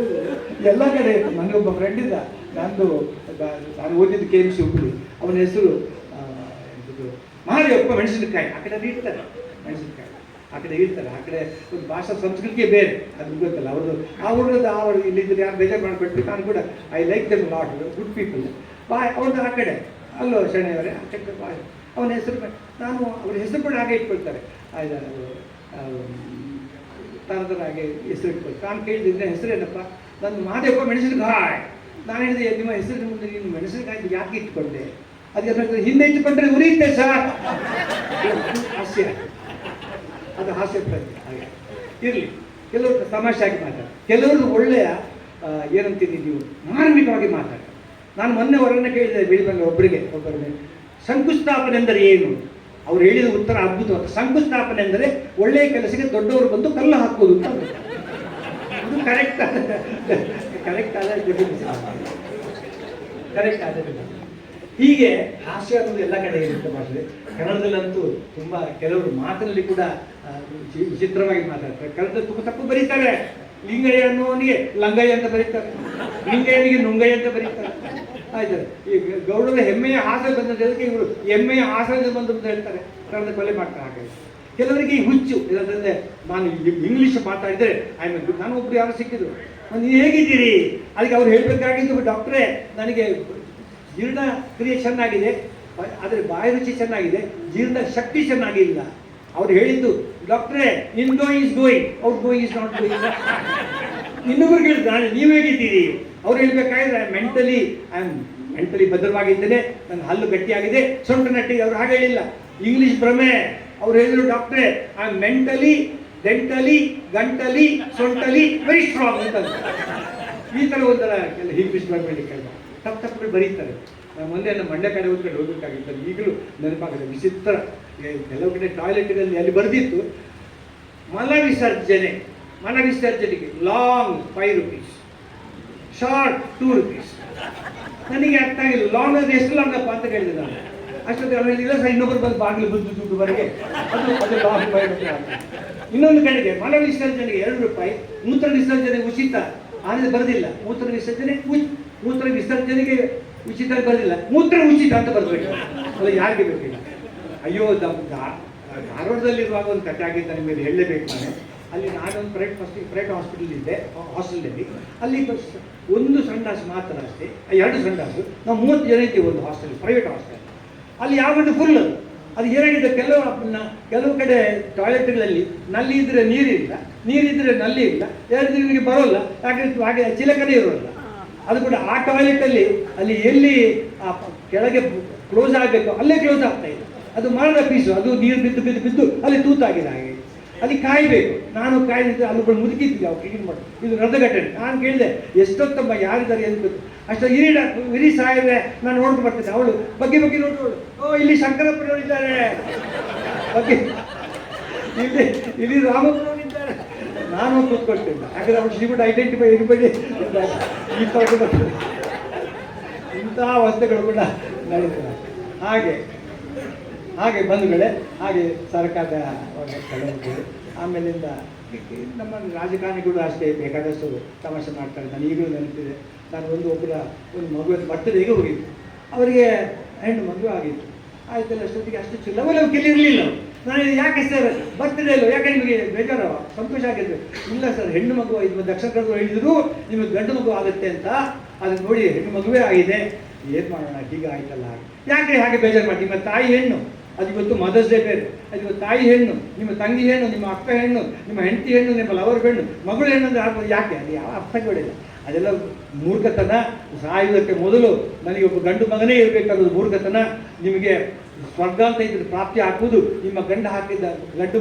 A: ಎಲ್ಲ ಕಡೆ ಇತ್ತು. ನನಗೊಬ್ಬ ಫ್ರೆಂಡ್ ಇದ್ದ, ನಾನು ಓದಿದ್ದು KMC ಹುಬ್ಬಳ್ಳಿ. ಅವನ ಹೆಸರು ಮಾರಿಯಪ್ಪ ಮೆಣಸಿನಕಾಯಿ. ಆ ಕಡೆ ಇಡ್ತಾರೆ ಮೆಣಸಿನಕಾಯಿ, ಆ ಕಡೆ ಇಡ್ತಾರೆ. ಆ ಕಡೆ ಒಂದು ಭಾಷಾ ಸಂಸ್ಕೃತಿಯೇ ಬೇರೆ, ಅದು ಗೊತ್ತಲ್ಲ ಅವ್ರದ್ದು. ಅವ್ರು ಇಲ್ಲಿದ್ದರೆ ಯಾರು ಬೇಜಾರು ಮಾಡಿಬಿಟ್ಟು, ನಾನು ಕೂಡ I like dum lot, good people. ಅವ್ರದ್ದು ಆ ಕಡೆ ಅಲ್ಲೋ ಶನಿಯವರೇ ಆ ಕಡೆ ಬಾಯ್. ಅವನ ಹೆಸರು ನಾನು ಅವ್ರ ಹೆಸರು ಕೂಡ ಹಾಗೆ ಇಟ್ಕೊಳ್ತಾರೆ, ತರತರ ಹಾಗೆ ಹೆಸರು ಇಟ್ಕೊಳ್ತಾರೆ. ನಾನು ಕೇಳಿದ್ರೆ ಹೆಸರೇನಪ್ಪ? ನನ್ನ ಮಾದೇವಪ್ಪ ಮೆಣಸಿನಕಾಯಿ. ನಾನು ಹೇಳಿದೆ, ನಿಮ್ಮ ಹೆಸರಿನ ಮುಂದೆ ನೀನು ಮೆಣಸಿನಕಾಯಿ ಯಾಕೆ ಇಟ್ಕೊಂಡೆ? ಅದಕ್ಕೆ ಹಿಂದೆ ಇಟ್ಟುಕೊಂಡ್ರೆ ಉರಿಯುತ್ತೆ ಸರ್. ಹಾಸ್ಯ, ಅದು ಹಾಸ್ಯ ಪ್ರಜ್ಞೆ. ಹಾಗೆ ಇರಲಿ. ಕೆಲವರು ತಮಾಷೆಯಾಗಿ ಮಾತಾಡ್ತಾರೆ, ಕೆಲವರು ಒಳ್ಳೆಯ ಏನಂತೀನಿ ನೀವು ಮಾರ್ಮಿಕವಾಗಿ ಮಾತಾಡ್ತಾರೆ. ನಾನು ಮೊನ್ನೆ ಹೊರಗಡೆ ಕೇಳಿದೆ, ಬೆಳಿಬಂಗ ಒಬ್ಬರಿಗೆ ಶಂಕುಸ್ಥಾಪನೆ ಎಂದರೆ ಏನು? ಅವ್ರು ಹೇಳಿದ ಉತ್ತರ ಅದ್ಭುತವಾದ. ಶಂಕುಸ್ಥಾಪನೆ ಎಂದರೆ ಒಳ್ಳೆಯ ಕೆಲಸಕ್ಕೆ ದೊಡ್ಡವರು ಬಂದು ಕಲ್ಲು ಹಾಕೋದು ಅಂತ. ಇದು ಕರೆಕ್ಟ್ ಆದ ಹೀಗೆ ಹಾಸ್ಯ ಅನ್ನೋದು ಎಲ್ಲ ಕಡೆ ಇರುತ್ತೆ ಭಾಷೆ. ಕನ್ನಡದಲ್ಲಂತೂ ತುಂಬ ಕೆಲವರು ಮಾತಿನಲ್ಲಿ ಕೂಡ ವಿಚಿತ್ರವಾಗಿ ಮಾತಾಡ್ತಾರೆ. ಕನ್ನಡದಲ್ಲಿ ತುಂಬ ತಪ್ಪು ಬರೀತಾರೆ. ಲಿಂಗಯ್ಯ ಅನ್ನೋನಿಗೆ ಲಂಗಯ್ಯ ಅಂತ ಬರೀತಾರೆ, ಲಿಂಗಯ್ಯನಿಗೆ ನುಂಗಯ್ಯ ಅಂತ ಬರೀತಾರೆ. ಆಯ್ತು. ಈ ಗೌಡರ ಹೆಮ್ಮೆಯ ಹಾಸ ಬಂದಂತ ಹೇಳಿದ್ರೆ ಇವರು ಹೆಮ್ಮೆಯ ಹಾಸನದಿಂದ ಬಂದು ಅಂತ ಹೇಳ್ತಾರೆ, ಕಳೆದ ಕೊಲೆ ಮಾಡ್ತಾರೆ. ಹಾಗೆ ಕೆಲವರಿಗೆ ಈ ಹುಚ್ಚು ಇಲ್ಲದಂದ್ರೆ ನಾನು ಇಂಗ್ಲೀಷ್ ಮಾತಾಡಿದರೆ ನಾನು ಒಬ್ರು ಯಾರು ಸಿಕ್ಕಿದ್ರು, ನೀವು ಹೇಗಿದ್ದೀರಿ, ಅದಕ್ಕೆ ಅವ್ರು ಹೇಳಬೇಕಾಗಿದ್ದು, ಡಾಕ್ಟ್ರೇ ನನಗೆ ಜೀರ್ಣ ಕ್ರಿಯೆ ಚೆನ್ನಾಗಿದೆ, ಆದರೆ ಬಾಯಿ ರುಚಿ ಚೆನ್ನಾಗಿದೆ, ಜೀರ್ಣ ಶಕ್ತಿ ಚೆನ್ನಾಗಿಲ್ಲ. ಅವ್ರು ಹೇಳಿದ್ದು ಡಾಕ್ಟ್ರೇ in going is going, out going is not going. ಇನ್ನೊಬ್ರಿಗೆ ಹೇಳಿದ್ರು ನಾನು ನೀವು ಹೇಗಿದ್ದೀರಿ, ಅವ್ರು ಹೇಳ್ಬೇಕಾದ್ರೆ ಐ ಆಮ್ ಮೆಂಟಲಿ ಭದ್ರವಾಗಿದ್ದೇನೆ, ನನ್ನ ಹಲ್ಲು ಗಟ್ಟಿಯಾಗಿದೆ, ಸೊಂಟ ನಟ್ಟಿಗೆ. ಅವ್ರು ಹಾಗೆ ಹೇಳಿಲ್ಲ, ಇಂಗ್ಲಿಷ್ ಭ್ರಮೆ. ಅವ್ರು ಹೇಳಿದ್ರು ಡಾಕ್ಟ್ರೇ ಐ ಆಮ್ ಮೆಂಟಲಿ ಡೆಂಟಲಿ ಗಂಟಲಿ ಸೊಂಟಲಿ ವೆರಿ ಸ್ಟ್ರಾಂಗ್ ಅಂತ. ಈ ಥರ ಒಂಥರ ಎಲ್ಲ ಇಂಗ್ಲೀಷ್ ಭ್ರಮೆ ತಪ್ಪು ಬರೀತಾರೆ. ನಾವು ಮೊನ್ನೆ ನಮ್ಮ ಮಂಡ್ಯ ಕಡೆ ಒಂದು ಕಡೆ ಹೋಗ್ಬೇಕಾಗಿತ್ತು, ಈಗಲೂ ನೆನಪಾಗುತ್ತೆ. ವಿಚಿತ್ರ ಕೆಲವು ಕಡೆ ಟಾಯ್ಲೆಟ್ಗಳಲ್ಲಿ ಅಲ್ಲಿ ಬರೆದಿತ್ತು ಮಲ ವಿಸರ್ಜನೆಗೆ ಲಾಂಗ್ 5 rupees, ಶಾರ್ಟ್ 2 rupees. ನನಗೆ ಅರ್ಥ ಆಗಿಲ್ಲ, ಲಾಂಗ್ ಅಂದರೆ ಎಷ್ಟು ಲಾಂಗ್ ಅಪ್ಪ ಅಂತ ಕೇಳಿದೆ ನಾನು. ಅಷ್ಟೊತ್ತಿಗೆ ಅವ್ರು ಹೇಳಿಲ್ಲ ಸರ್, ಇನ್ನೊಬ್ಬರು ಬಂದು ಬಾಗಿಲು ಬುದ್ದು ದುಡ್ಡುವರೆಗೆ ಅದು ಲಾಂಗ್ 5 rupees. ಇನ್ನೊಂದು ಕಡೆಗೆ ಮಲ ವಿಸರ್ಜನೆಗೆ 2 ರೂಪಾಯಿ, ಮೂತ್ರ ವಿಸರ್ಜನೆ ಉಚಿತ ಆದರೆ ಬರೆದಿಲ್ಲ. ಮೂತ್ರ ವಿಸರ್ಜನೆಗೆ ಉಚಿತ ಬರೆದಿಲ್ಲ, ಮೂತ್ರ ಉಚಿತ ಅಂತ ಬರಬೇಕು. ಅಲ್ಲ ಯಾರಿಗೆ ಬೇಕಿಲ್ಲ. ಅಯ್ಯೋ, ಧಾರವಾಡದಲ್ಲಿರುವಾಗ ಒಂದು ಕಥೆ ಆಗಿದ್ದ ನಿಮಗೆ ಹೇಳಲೇಬೇಕು. ಅಲ್ಲಿ ನಾನೊಂದು ಪ್ರೈವೇಟ್ ಹಾಸ್ಟೆಲ್ನಲ್ಲಿ ಅಲ್ಲಿ ಒಂದು ಸಂಡಾಸು ಮಾತ್ರ ಅಷ್ಟೇ, 2 ಸಂಡಾಸು. ನಾವು 30 ಜನ ಇದ್ದೀವಿ ಒಂದು ಹಾಸ್ಟೆಲ್, ಪ್ರೈವೇಟ್ ಹಾಸ್ಟೆಲ್. ಅಲ್ಲಿ ಯಾವಾಗಲೂ ಫುಲ್. ಅದು ಏನಾಗಿದೆ, ಕೆಲವು ಕಡೆ ಟಾಯ್ಲೆಟ್ಗಳಲ್ಲಿ ನಲ್ಲಿ ಇದ್ರೆ ನೀರಿದ್ರೆ ನಲ್ಲಿ ಇಲ್ಲ, 2 ದಿನಕ್ಕೆ ಬರೋಲ್ಲ, ಯಾಕಂದ್ರೆ ಹಾಗೆ ಚಿಲಕನೇ ಇರೋಲ್ಲ. ಅದು ಕೂಡ ಆ ಟಾಯ್ಲೆಟಲ್ಲಿ ಅಲ್ಲಿ ಎಲ್ಲಿ ಕೆಳಗೆ ಕ್ಲೋಸ್ ಆಗಬೇಕು ಅಲ್ಲೇ ಕ್ಲೋಸ್ ಆಗ್ತಾ ಇದೆ. ಅದು ಮರದ ಪೀಸು, ಅದು ನೀರು ಬಿದ್ದು ಅಲ್ಲಿ ತೂತಾಗಿದೆ. ಹಾಗೆ ಅಲ್ಲಿ ಕಾಯಬೇಕು. ನಾನು ಕಾಯ್ದಿದ್ದೆ, ಅಲ್ಲಿ ಮುದುಕಿದ್ವಿ ಅವ್ರು ಕ್ಲೀನ್ ಮಾಡಿ. ಇದು ರಥಘಟನೆ. ನಾನು ಕೇಳಿದೆ ಎಷ್ಟೊತ್ತಮ್ಮ ಯಾರಿದ್ದಾರೆ ಅಂತ. ಅಷ್ಟು ಇರಿ ಸಾಯಿವೆ, ನಾನು ನೋಡ್ಕೊಂಡು ಬರ್ತಿದ್ದೆ. ಅವಳು ಬಗ್ಗೆ ನೋಡ್ಕೊಂಡು, ಓ ಇಲ್ಲಿ ಶಂಕರಪ್ಪನವರಿದ್ದಾರೆ, ಬಗ್ಗೆ ಇಲ್ಲಿ ರಾಮಪ್ಪನವರಿದ್ದಾರೆ. ನಾನು ಕೂತ್ಕೊಳ್ತಿದ್ದೆ, ಯಾಕಂದ್ರೆ ಅವ್ರು ಶ್ರೀಮಠ ಐಡೆಂಟಿಫೈ ಇರಬೇಡಿ ಈ ಥರ ಕೂಡ ಇಂತಹ ವಸ್ತುಗಳು ಕೂಡ ನಡೀತದೆ. ಹಾಗೆ ಬಂಧುಗಳೇ, ಹಾಗೆ ಸರ್ಕಾರದ ಕೆಲವು ಆಮೇಲಿಂದ ನಮ್ಮ ರಾಜಕಾರಣಿಗಳು ಅಷ್ಟೇ ಬೇಕಾದಷ್ಟು ತಮಾಷೆ ಮಾಡ್ತಾರೆ. ನಾನು ಈಗಲೂ ನೆನಪಿದೆ, ನಾನು ಒಂದು ಮಗುವಿನ ಬರ್ತಡೆಗೆ ಹೋಗಿದ್ದು, ಅವರಿಗೆ ಹೆಣ್ಣು ಮಗು ಆಗಿತ್ತು. ಆಯ್ತಲ್ಲ, ಅಷ್ಟೊತ್ತಿಗೆ ಅಷ್ಟು ಚಿಲ್ಲವಲ್ಲ ಕೇಳಿರಲಿಲ್ಲ. ನಾನು ಯಾಕೆ ಸರ್ ಬರ್ತಡೇ ಅಲ್ಲೋ, ಯಾಕೆ ನಿಮಗೆ ಬೇಜಾರು ಸಂತೋಷ ಆಗಿದ್ದು? ಇಲ್ಲ ಸರ್, ಹೆಣ್ಣು ಮಗು ಇದು ದಕ್ಷಿಣ ಕನ್ನಡ ಹೇಳಿದ್ರು ನಿಮಗೆ ಗಂಡು ಮಗು ಆಗುತ್ತೆ ಅಂತ. ಅದನ್ನು ನೋಡಿ ಹೆಣ್ಣು ಮಗುವೇ ಆಗಿದೆ, ಏನು ಮಾಡೋಣ, ಹೀಗೆ ಆಯ್ತಲ್ಲ. ಯಾಕೆ ಹಾಗೆ ಬೇಜಾರು ಮಾಡಿ? ನಿಮ್ಮ ತಾಯಿ ಹೆಣ್ಣು, ಅದು ಇವತ್ತು ಮದರ್ಸ್ ಡೇ ಬೇರೆ, ಅದು ಇವತ್ತು ತಾಯಿ ಹೆಣ್ಣು, ನಿಮ್ಮ ತಂಗಿ ಹೆಣ್ಣು, ನಿಮ್ಮ ಅಕ್ಕ ಹೆಣ್ಣು, ನಿಮ್ಮ ಹೆಂಡತಿ ಹೆಣ್ಣು, ನಿಮ್ಮ ಲವರ್ ಹೆಣ್ಣು, ಮಗಳು ಹೆಣ್ಣು ಅಂದರೆ ಆಗ್ಬೋದು. ಯಾಕೆ? ಅದು ಯಾವ ಅರ್ಥಗಳಿಲ್ಲ. ಅದೆಲ್ಲ ಮೂರ್ಖತನ. ಸಾಯುವುದಕ್ಕೆ ಮೊದಲು ನನಗೆ ಒಬ್ಬ ಗಂಡು ಮಗನೇ ಇರಬೇಕಾದ ಮೂರ್ಖತನ. ನಿಮಗೆ ಸ್ವರ್ಗ ಅಂತ ಇದ್ರೆ ಪ್ರಾಪ್ತಿ ಹಾಕುವುದು ನಿಮ್ಮ ಗಂಡು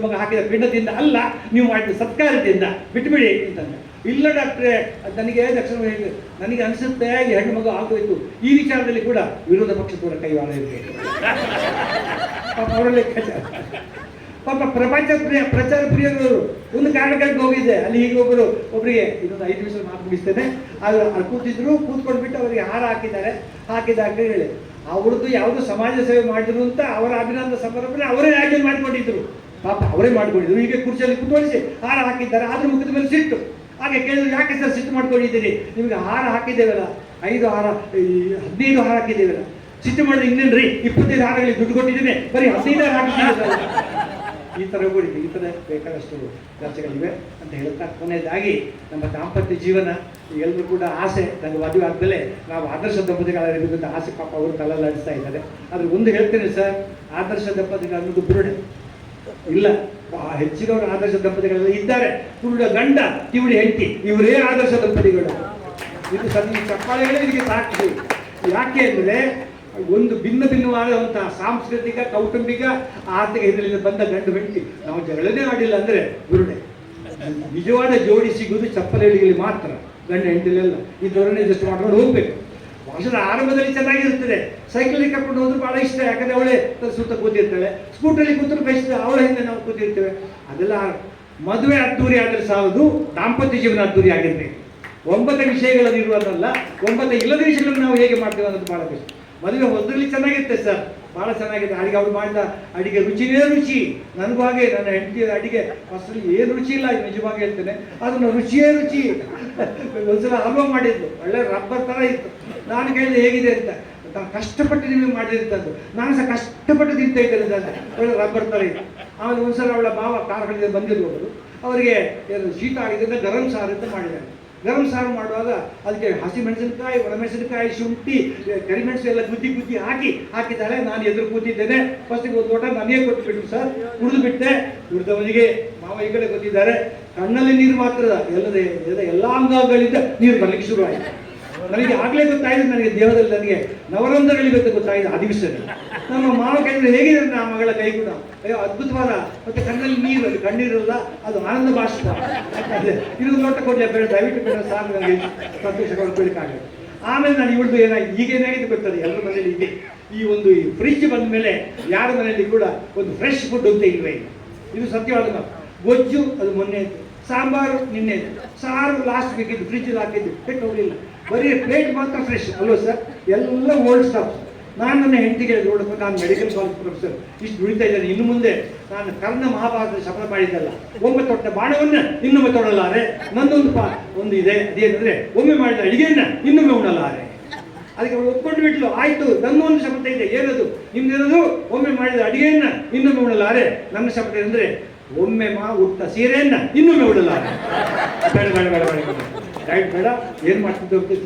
A: ಮಗ ಹಾಕಿದ ಪಿಂಡದಿಂದ ಅಲ್ಲ, ನೀವು ಮಾಡಿದ ಸತ್ಕಾರದಿಂದ. ಬಿಟ್ಟುಬಿಡಿ ಅಂತಂದ್ರೆ. ಇಲ್ಲ ಡಾಕ್ಟ್ರೇ, ನನಗೆ ನನಗೆ ಅನಿಸುತ್ತೆ ಈ ಹೆಣ್ಣು ಮಗು ಆಗೋಯ್ತು. ಈ ವಿಚಾರದಲ್ಲಿ ಕೂಡ ವಿರೋಧ ಪಕ್ಷದವರ ಕೈವಾಡ ಇರಬೇಕು. ಅವರಲ್ಲಿ ಪಾಪ ಪ್ರಚಾರ ಪ್ರಿಯರು ಒಂದು ಕಾರಣಕ್ಕಾಗಿ ಹೋಗಿದ್ದೆ. ಅಲ್ಲಿ ಈಗ ಒಬ್ಬರಿಗೆ ಇದೊಂದು 5 ನಿಮಿಷ ಮಾತು ಮುಗಿಸ್ತೇನೆ. ಅದು ಕೂತ್ಕೊಂಡ್ಬಿಟ್ಟು ಅವರಿಗೆ ಹಾರ ಹಾಕಿದಾಗ ಹೇಳಿ ಅವ್ರದ್ದು ಯಾವುದು ಸಮಾಜ ಸೇವೆ ಮಾಡಿದ್ರು ಅಂತ ಅವರ ಅಭಿನಂದನ ಸಮಾರಂಭ ಅವರೇ ಆಯ್ಕೆ ಮಾಡಿಕೊಂಡಿದ್ರು. ಪಾಪ ಅವರೇ ಮಾಡಿಕೊಂಡಿದ್ರು. ಈಗ ಕುರ್ಚಿಯಲ್ಲಿ ಕೂತ್ಕೊಳಿಸಿ ಹಾರ ಹಾಕಿದ್ದಾರೆ. ಆದ್ರೂ ಮುಖದ ಮೇಲೆ ಸಿಟ್ಟು. ಹಾಗೆ ಕೇಳಿದ್ರು, ಯಾಕೆ ಸರ್ ಸಿಟ್ಟು ಮಾಡ್ಕೊಂಡಿದ್ದೀರಿ? ನಿಮಗೆ ಹಾರ ಹಾಕಿದ್ದೇವಲ್ಲ, 15 ಹಾರ ಹಾಕಿದ್ದೇವಲ್ಲ, ಸಿಟ್ಟು ಮಾಡಿದ್ರೆ ಇನ್ನೇನ್ರಿ 25 ಹಾರಗಳಿಗೆ ದುಡ್ಡು ಕೊಟ್ಟಿದ್ದೇನೆ, ಬರೀ 15 ಹಾರ ಹಾಕಿದ್ದೇವೆ. ಈ ಥರ ಬೇಕಾದಷ್ಟು ಚರ್ಚೆಗಳಿವೆ ಅಂತ ಹೇಳ್ತಾ, ಕೊನೆಯದಾಗಿ ನಮ್ಮ ದಾಂಪತ್ಯ ಜೀವನ ಎಲ್ಲರೂ ಕೂಡ ಆಸೆ. ನನಗೆ ಮದುವೆ ಆದಮೇಲೆ ನಾವು ಆದರ್ಶ ದಂಪತಿಗಳಾಗಿರುವಂಥ ಆಸೆ ಪಾಪ ಅವರು ತಲೆಯಲ್ಲಿ ಅಡಿಸ್ತಾ ಇದ್ದಾರೆ. ಆದರೆ ಒಂದು ಹೇಳ್ತೇನೆ ಸರ್, ಆದರ್ಶ ದಂಪತಿಗಳು ಅನ್ನೋದು ಬುರುಡೆ ಇಲ್ಲ. ಹೆಚ್ಚಿನವರು ಆದರ್ಶ ದಂಪತಿಗಳೆಲ್ಲ ಇದ್ದಾರೆ. ಕುರುಡ ಗಂಡ ಕಿವುಡಿ ಹೆಂಡತಿ, ಇವರೇ ಆದರ್ಶ ದಂಪತಿಗಳು. ಇದು ಚಪ್ಪಾಳೆಗಳೇ ಇದಕ್ಕೆ ಸಾಕ್ಷಿ. ಯಾಕೆ ಅಂದರೆ ಒಂದು ಭಿನ್ನವಾದಂತಹ ಸಾಂಸ್ಕೃತಿಕ, ಕೌಟುಂಬಿಕ, ಆರ್ಥಿಕ ಇದರಿಂದ ಬಂದ ಗಂಡು ಹೆಂಡತಿ ನಾವು ಜಗಳನೇ ಆಡಿಲ್ಲ ಅಂದರೆ ಬುರುಡೆ. ನಿಜವಾದ ಜೋಡಿ ಸಿಗುವುದು ಚಪ್ಪಲಿಗಳಲ್ಲಿ ಮಾತ್ರ, ಗಂಡು ಹೆಂಡತಿಲೆಲ್ಲ. ಈ ಧೋರಣೆ ಜಸ್ಟ್ ಮಾಡ್ಕೊಂಡು ಹೋಗ್ಬೇಕು. ವರ್ಷದ ಆರಂಭದಲ್ಲಿ ಚೆನ್ನಾಗಿರ್ತದೆ. ಸೈಕಲಲ್ಲಿ ಕರ್ಕೊಂಡು ಹೋದ್ರು ಭಾಳ ಇಷ್ಟ, ಯಾಕಂದರೆ ಅವಳೇ ಸುತ್ತ ಕೂತಿರ್ತಾಳೆ. ಸ್ಕೂಟರಲ್ಲಿ ಕೂತರು ಬಯಸಿದ ಅವಳ ಹಿಂದೆ ನಾವು ಕೂತಿರ್ತೇವೆ. ಅದೆಲ್ಲ ಮದುವೆ ಅದ್ದೂರಿ ಆದರೆ ಸಾಲದು, ದಾಂಪತ್ಯ ಜೀವನ ಅದ್ದೂರಿ ಆಗಿರ್ಬೇಕು. 9 ವಿಷಯಗಳನ್ನು ಇರುವುದಲ್ಲ, 9 ಇಲ್ಲದ ವಿಷಯಗಳನ್ನು ನಾವು ಹೇಗೆ ಮಾಡ್ತೇವೆ ಅನ್ನೋದು ಭಾಳ ಕಷ್ಟ. ಮದುವೆ ಒಂದರಲ್ಲಿ ಚೆನ್ನಾಗಿರ್ತದೆ ಸರ್, ಭಾಳ ಚೆನ್ನಾಗಿದೆ ಅಡಿಗೆ. ಅವ್ರು ಮಾಡಿದ ಅಡಿಗೆ ರುಚಿನೇ ರುಚಿ. ನನಗೂ ಹಾಗೆ ನನ್ನ ಹೆಂಡತಿಯ ಅಡಿಗೆ ಫಸ್ಟಲ್ಲಿ ಏನು ರುಚಿ ಇಲ್ಲ ನಿಜವಾಗಿ ಹೇಳ್ತೇನೆ, ಅದನ್ನು ರುಚಿಯೇ ರುಚಿ. ಒಂದ್ಸಲ ಹಲ್ವಾ ಮಾಡಿದ್ದು ಒಳ್ಳೆ ರಬ್ಬರ್ ಥರ ಇತ್ತು. ನಾನು ಕೇಳಿದೆ ಹೇಗಿದೆ ಅಂತ, ನಾನು ಕಷ್ಟಪಟ್ಟು ನಿಮಗೆ ಮಾಡಿರ್ತದ್ದು, ನಾನು ಸಹ ಕಷ್ಟಪಟ್ಟು ತಿಂತ ಇದ್ದೇನೆ ಅಂತ. ಒಳ್ಳೆ ರಬ್ಬರ್ ಥರ ಇತ್ತು. ಆಮೇಲೆ ಒಂದ್ಸಲ ಅವಳ ಮಾವ ಕಾರ್ಗಳಿಂದ ಬಂದಿದ್ರು ಅವರು, ಅವರಿಗೆ ಶೀತ ಆಗಿದೆ ಅಂತ ಗರಂ ಸಾರು ಅಂತ ಮಾಡಿದ್ದಾರೆ. ಗರಂ ಸಾರು ಮಾಡುವಾಗ ಅದಕ್ಕೆ ಹಸಿಮೆಣಸಿನಕಾಯಿ, ಒಣಮೆಣಸಿನಕಾಯಿ, ಶುಂಠಿ, ಕರಿಮೆಣಸು ಎಲ್ಲ ಗುದ್ದಿ ಹಾಕಿದ್ದಾಳೆ. ನಾನು ಎದುರು ಕೂತಿದ್ದೇನೆ. ಫಸ್ಟಿಗೆ ಒಂದು ಲೋಟ ನನಗೆ ಕೊಟ್ಟುಬಿಟ್ಟು ಸರ್ ಕುಡಿದು ಬಿಟ್ಟೆ. ಕುಡಿದವನಿಗೆ ಮಾವ ಈ ಕಡೆ ಗೊತ್ತಿದ್ದಾರೆ, ಕಣ್ಣಲ್ಲಿ ನೀರು ಮಾತ್ರ ಎಲ್ಲ ಅಂಗಗಳಿಂದ ನೀರು ಬರಲಿಕ್ಕೆ ಶುರುವಾಯಿತು. ನನಗೆ ಆಗಲೇ ಗೊತ್ತಾಯಿತು, ನನಗೆ ದೇಹದಲ್ಲಿ ನನಗೆ ನವರಂಧ್ರಗಳಿಗೆ ಗೊತ್ತಾಯಿತು ಆ ದಿವಸದಲ್ಲಿ. ನಮ್ಮ ಮಾವ ಕೇಳಿದ್ರೆ ಹೇಗಿದೆ ಆ ಮಗಳ ಕೈ ಕೂಡ, ಅಯ್ಯೋ ಅದ್ಭುತವಾದ, ಮತ್ತೆ ಕಣ್ಣಲ್ಲಿ ನೀರು, ಅಲ್ಲಿ ಕಣ್ಣೀರಲ್ಲ, ಅದು ಆನಂದ ಬಾಷ್ಪ. ಇನ್ನೊಂದು ಲೋಟ ಕೊಡಲಿ ಬೇಡ, ದಯವಿಟ್ಟು ಬೇಡ, ಸಾಕು, ನನಗೆ ಸಂತೋಷ ಕೊಡ್ಬೇಕಾಗುತ್ತೆ. ಆಮೇಲೆ ನಾನು ಇವಳ್ದು ಏನಾಗಿದೆ, ಈಗ ಏನಾಗಿದೆ ಗೊತ್ತದೆ, ಎಲ್ಲರ ಮನೆಯಲ್ಲಿ ಇದೆ. ಈ ಫ್ರಿಜ್ ಬಂದ ಮೇಲೆ ಯಾರ ಮನೆಯಲ್ಲಿ ಕೂಡ ಒಂದು ಫ್ರೆಶ್ ಫುಡ್ ಅಂತ ಇಲ್ವೇ ಇಲ್ಲ. ಇದು ಸತ್ಯವಾದ ಮಾತು. ಗೊಜ್ಜು ಅದು ಮೊನ್ನೆ ಇತ್ತು, ಸಾಂಬಾರು ನಿನ್ನೆ ಇತ್ತು, ಸಾರು ಲಾಸ್ಟ್ ಬೇಕಿದ್ದು ಫ್ರಿಜ್ಜಲ್ಲಿ ಹಾಕಿದ್ದು, ಕೆಟ್ಟು ಹೋಗಲಿಲ್ಲ. ಬರೀ ಪ್ಲೇಟ್ ಮಾತ್ರ ಫ್ರೆಶ್ ಅಲ್ವ ಸರ್, ಎಲ್ಲ ಓಲ್ಡ್ ಸ್ಟಾಫ್. ನಾನು ನನ್ನ ಹೆಂಡತಿಗೆ ನೋಡಬೇಕು, ನಾನು ಮೆಡಿಕಲ್ ಕಾಲೇಜ್ ಪ್ರೊಫೆಸರ್, ಇಷ್ಟು ದುಡಿತಾ ಇದ್ದೇನೆ. ಇನ್ನು ಮುಂದೆ ನಾನು ಕರ್ಣ ಮಹಾಭಾರತದ ಶಪಥ ಮಾಡಿದ್ದಲ್ಲ, ಒಮ್ಮೆ ತೊಟ್ಟ ಬಾಣವನ್ನು ಇನ್ನೊಮ್ಮೆ ತೊಡಲಾರೆ. ನನ್ನೊಂದು ಒಂದು ಇದೆ, ಅದೇನಂದ್ರೆ ಒಮ್ಮೆ ಮಾಡಿದ ಅಡಿಗೆಯನ್ನ ಇನ್ನೊಮ್ಮೆ ಉಣ್ಣಲಾರೆ. ಅದಕ್ಕೆ ಅವಳು ಒಪ್ಕೊಂಡು ಬಿಟ್ಲು, ಆಯ್ತು, ನನ್ನೊಂದು ಶಪಥ ಇದೆ. ಏನದು ನಿಮ್ದೇನದು? ಒಮ್ಮೆ ಮಾಡಿದ ಅಡಿಗೆಯನ್ನ ಇನ್ನೊಮ್ಮೆ ಉಣ್ಣಲಾರೆ. ನನ್ನ ಶಪಥ ಅಂದರೆ ಒಮ್ಮೆ ಉಟ್ಟ ಸೀರೆಯನ್ನ ಇನ್ನೊಮ್ಮೆ ಉಡಲಾರೆ. ಬೇಡ ಬೇಡ ಬೇಡ ಬೇಡ ಡೈಟ್ ಬೇಡ, ಏನು ಮಾಡ್ತಿದ್ದ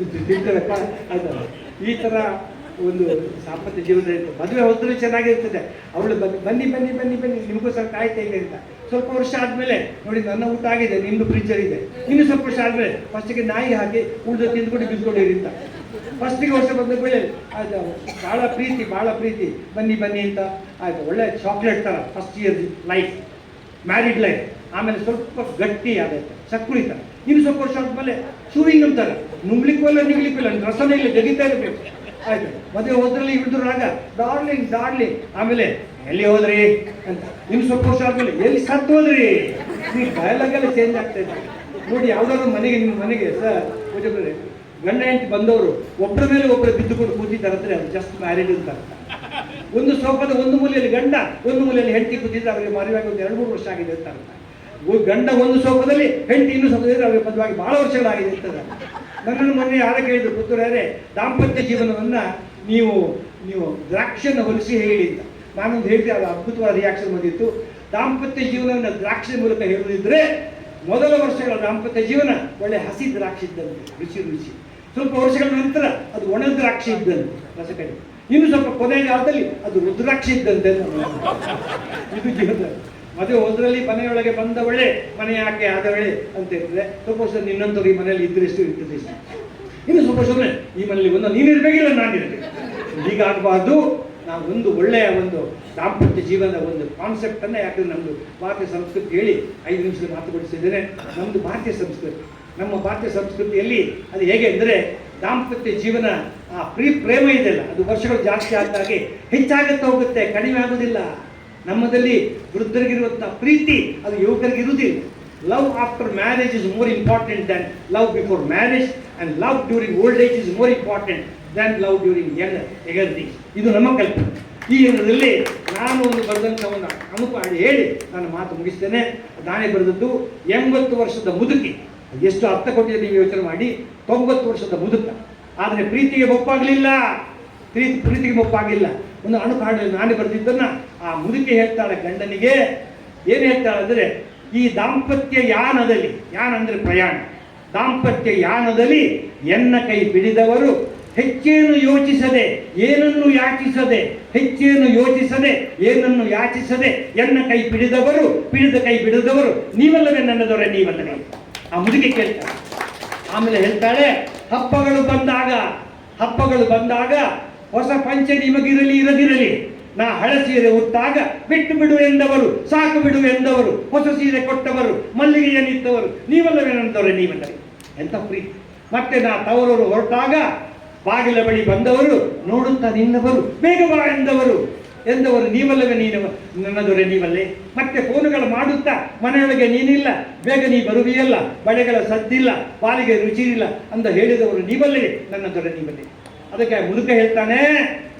A: ತಿಂತೇವಪ್ಪ ಆಯ್ತಲ್ಲ. ಈ ಥರ ಒಂದು ದಾಂಪತ್ಯ ಜೀವನ ಇರ್ತದೆ. ಮದುವೆ ಹೋದ್ರೆ ಚೆನ್ನಾಗಿರ್ತದೆ. ಅವಳು ಬನ್ನಿ ಬನ್ನಿ ಬನ್ನಿ ಬನ್ನಿ ನಿಮಗೋಸ್ಕರ ಕಾಯ್ತಾ ಇದೆ ಅಂತ. ಸ್ವಲ್ಪ ವರ್ಷ ಆದಮೇಲೆ ನೋಡಿ, ನನ್ನ ಊಟ ಆಗಿದೆ, ನಿಮ್ಮದು ಫ್ರಿಜ್ಜರ್ ಇದೆ, ಇನ್ನು ಸ್ವಲ್ಪ ವರ್ಷ ಆದಮೇಲೆ ಫಸ್ಟಿಗೆ ನಾಯಿ ಹಾಕಿ ಉಳಿದು ತಿಂದ್ಕೊಂಡು ಬಿದ್ದುಕೊಂಡಿರಿ ಅಂತ. ಫಸ್ಟಿಗೆ ವರ್ಷ ಬಂದ ಮೇಲೆ ಆಯ್ತು, ಭಾಳ ಪ್ರೀತಿ ಬನ್ನಿ ಬನ್ನಿ ಅಂತ ಆಯಿತು. ಒಳ್ಳೆ ಚಾಕ್ಲೇಟ್ ಥರ first year life, married life. ಆಮೇಲೆ ಸ್ವಲ್ಪ ಗಟ್ಟಿ ಆಗೈತೆ, ಸಕ್ಕುಳಿ ಥರ. ಇನ್ನು ಸ್ವಲ್ಪ ವರ್ಷ ಆದಮೇಲೆ ಚೂವಿಂಗ್ ಅಂತಾರೆ, ನುಂಗ್ಲಿಕ್ಕೂ ನಿಗ್ಲಿಕ್ಕಿಲ್ಲ, ರಸನೇ ಇಲ್ಲ, ಜಗಿತಾ ಇರಬೇಕು. ಆಯ್ತು, ಮದುವೆ ಹೋದ್ರಲ್ಲಿ ಹಿಡಿದ್ರು ರಾಗ ಡಾರ್ಲಿಂಗ್. ಆಮೇಲೆ ಎಲ್ಲಿ ಹೋದ್ರಿ ಅಂತ. ಇನ್ನು ಸ್ವಲ್ಪ ವರ್ಷ ಆದ್ಮೇಲೆ ಎಲ್ಲಿ ಸತ್ತು ಹೋದ್ರಿ. ಈ ಡಯಲಾಗೆಲ್ಲ ಚೇಂಜ್ ಆಗ್ತಾ ಇದೆ ನೋಡಿ. ಯಾವ್ದಾದ್ರು ಮನೆಗೆ, ನಿಮ್ಮ ಮನೆಗೆ ಸರ್ ಪೂಜೆ ಗಂಡ ಹೆಂಡತಿ ಬಂದವರು ಒಬ್ಬರ ಮೇಲೆ ಒಬ್ಬರು ಬಿದ್ದುಕೊಂಡು ಕೂತಿದ್ದಾರಂದ್ರೆ ಅದು ಜಸ್ಟ್ ಮ್ಯಾರಿಡ್ ಅಂತ. ಒಂದು ಸೋಫಾದ ಒಂದು ಮೂಲೆಯಲ್ಲಿ ಗಂಡ, ಒಂದು ಮೂಲೆಯಲ್ಲಿ ಹೆಂಡತಿ ಕೂತಿದ್ರೆ ಅವರಿಗೆ ಮದುವೆಯಾಗಿ ಒಂದು 2-3 ವರ್ಷ ಆಗಿದೆ ಅಂತ ಅರ್ಥ. ಗಂಡ ಒಂದು ಸೋಫಾದಲ್ಲಿ, ಹೆಂಡತಿ ಇನ್ನೂ ಸೋಫಾದಲ್ಲಿ, ಅವರಿಗೆ ಮದುವಾಗಿ ಬಹಳ ವರ್ಷಗಳಾಗಿದೆ ಅಂತದ. ನನ್ನನ್ನು ಮೊನ್ನೆ ಯಾರ ಕೇಳಿದ್ರು, ಪುತ್ತೂರೇ ದಾಂಪತ್ಯ ಜೀವನವನ್ನು ನೀವು ದ್ರಾಕ್ಷಿಯನ್ನು ಹೊಲಿಸಿ ಹೇಳಿ ಅಂತ. ನಾನೊಂದು ಹೇಳಿದೆ, ಅದು ಅದ್ಭುತವಾದ ರಿಯಾಕ್ಷನ್ ಬಂದಿತ್ತು. ದಾಂಪತ್ಯ ಜೀವನವನ್ನು ದ್ರಾಕ್ಷಿ ಮೂಲಕ ಹೇಳುವುದಿದ್ರೆ ಮೊದಲ ವರ್ಷಗಳ ದಾಂಪತ್ಯ ಜೀವನ ಒಳ್ಳೆ ಹಸಿ ದ್ರಾಕ್ಷಿ ಇದ್ದಂತೆ, ರುಚಿ. ಸ್ವಲ್ಪ ವರ್ಷಗಳ ನಂತರ ಅದು ಒಣ ದ್ರಾಕ್ಷಿ ಇದ್ದಂತೆ, ರಸಕಡಿ. ಇನ್ನು ಸ್ವಲ್ಪ ಕೊನೆಯ ಕಾಲದಲ್ಲಿ ಅದು ರುದ್ರಾಕ್ಷಿ ಇದ್ದಂತೆ. ಇದು ಜೀವನ. ಮದುವೆ ಹೋದ್ರಲ್ಲಿ ಮನೆಯೊಳಗೆ ಬಂದವಳೆ ಮನೆ ಯಾಕೆ ಆದವಳೆ ಅಂತ ಇರ್ತದೆ. ಸ್ವಲ್ಪ ವರ್ಷ ನಿನ್ನಂಥವ್ರು ಈ ಮನೆಯಲ್ಲಿ ಇದ್ದರೆಷ್ಟು ಇರ್ತದೆ. ಇನ್ನು ಸ್ವಲ್ಪ ವರ್ಷ ಈ ಮನೆಯಲ್ಲಿ ಒಂದು ನೀನಿರಬೇಕಿಲ್ಲ, ನಾನಿರಬೇಕು. ಹೀಗಾಗಬಾರ್ದು. ನಾವು ಒಂದು ಒಳ್ಳೆಯ ಒಂದು ದಾಂಪತ್ಯ ಜೀವನದ ಒಂದು ಕಾನ್ಸೆಪ್ಟನ್ನು, ಯಾಕಂದರೆ ನಮ್ಮದು ಭಾರತೀಯ ಸಂಸ್ಕೃತಿ ಹೇಳಿ 5 ನಿಮಿಷದಲ್ಲಿ ಮಾತುಕೊಡಿಸಿದ್ದೇನೆ. ನಮ್ಮದು ಭಾರತೀಯ ಸಂಸ್ಕೃತಿ. ನಮ್ಮ ಭಾರತೀಯ ಸಂಸ್ಕೃತಿಯಲ್ಲಿ ಅದು ಹೇಗೆ ಅಂದರೆ, ದಾಂಪತ್ಯ ಜೀವನ ಆ ಪ್ರೇಮ ಇದೆಯಲ್ಲ, ಅದು ವರ್ಷಗಳು ಜಾಸ್ತಿ ಆದಾಗೆ ಹೆಚ್ಚಾಗುತ್ತಾ ಹೋಗುತ್ತೆ, ಕಡಿಮೆ ಆಗೋದಿಲ್ಲ. ನಮ್ಮದಲ್ಲಿ ವೃದ್ಧರಿಗಿರುವಂಥ ಪ್ರೀತಿ ಅದು ಯುವಕರಿಗಿರುವುದಿಲ್ಲ. Love after marriage is more important than love before marriage, and love during old age is more important than love during young. ಇದು ನಮ್ಮ ಕಲ್ಪನೆ. ಈ ಏನರಲ್ಲಿ ನಾನು ಒಂದು ಬರೆದಂಥ ಒಂದು ಅನುಪ ಹೇಳಿ ನಾನು ಮಾತು ಮುಗಿಸ್ತೇನೆ. ನಾನೇ ಬರೆದದ್ದು 80 ವರ್ಷದ ಮುದುಕಿ. ಎಷ್ಟು ಅರ್ಥ ಕೊಟ್ಟಿದೆ ನೀವು ಯೋಚನೆ ಮಾಡಿ. 90 ವರ್ಷದ ಮುದುಕ, ಆದರೆ ಪ್ರೀತಿಗೆ ಒಪ್ಪಾಗಲಿಲ್ಲ. ಪ್ರೀತಿಗೆ ಒಪ್ಪಾಗಿಲ್ಲ. ಒಂದು ಅಣುಕಾಡಲ್ಲಿ ನಾನೇ ಬರೆದಿದ್ದನ್ನು ಆ ಮುದುಕಿ ಹೇಳ್ತಾಳೆ ಗಂಡನಿಗೆ. ಏನು ಹೇಳ್ತಾಳೆ ಅಂದರೆ, ಈ ದಾಂಪತ್ಯ ಯಾನದಲ್ಲಿ, ಯಾನ ಅಂದರೆ ಪ್ರಯಾಣ, ದಾಂಪತ್ಯ ಯಾನದಲ್ಲಿ ಎನ್ನ ಕೈ ಬಿಡಿದವರು ಹೆಚ್ಚೇನು ಯೋಚಿಸದೆ ಏನನ್ನು ಯಾಚಿಸದೆ, ಹೆಚ್ಚೇನು ಯೋಚಿಸದೆ ಏನನ್ನು ಯಾಚಿಸದೆ ಎನ್ನ ಕೈ ಬಿಡಿದವರು, ಪಿಡಿದ ಕೈ ಬಿಡಿದವರು ನೀವಲ್ಲವೇ ನನ್ನದವರೇ, ನೀವಲ್ಲವೇ. ಆ ಮುದುಕಿ ಕೇಳ್ತಾಳೆ. ಆಮೇಲೆ ಹೇಳ್ತಾಳೆ, ಹಬ್ಬಗಳು ಬಂದಾಗ ಹೊಸ ಪಂಚೆ ನಿಮಗಿರಲಿ ಇರದಿರಲಿ, ನಾ ಹಳ ಸೀರೆ ಉಟ್ಟಾಗ ಬಿಟ್ಟು ಬಿಡು ಎಂದವರು, ಸಾಕು ಬಿಡು ಎಂದವರು, ಹೊಸ ಸೀರೆ ಕೊಟ್ಟವರು, ಮಲ್ಲಿಗೆಯ ನಿತ್ತವರು ನೀವಲ್ಲವೇ ನನ್ನದವರೇ, ನೀವಲ್ಲವೇ. ಎಂಥ ಪ್ರೀತಿ. ಮತ್ತೆ ನಾ ತವರವರು ಹೊರಟಾಗ ಬಾಗಿಲ ಬಳಿ ಬಂದವರು, ನೋಡುತ್ತಾ ನಿನ್ನವರು, ಬೇಗ ಬಾ ಎಂದವರು ನೀವಲ್ಲವೇ, ನೀನು ನನ್ನದೊರೆ, ನೀವಲ್ಲೇ. ಮತ್ತೆ ಫೋನುಗಳು ಮಾಡುತ್ತಾ ಮನೆಯೊಳಗೆ ನೀನಿಲ್ಲ, ಬೇಗ ನೀ ಬರುವಿಯಲ್ಲ, ಬಳೆಗಳ ಸದ್ದಿಲ್ಲ, ಬಾಲಿಗೆ ರುಚಿ ಇಲ್ಲ ಅಂತ ಹೇಳಿದವರು ನೀವಲ್ಲೇ, ನನ್ನದೊರೆ, ನೀವಲ್ಲೇ. ಅದಕ್ಕೆ ಮುದುಕ ಹೇಳ್ತಾನೆ,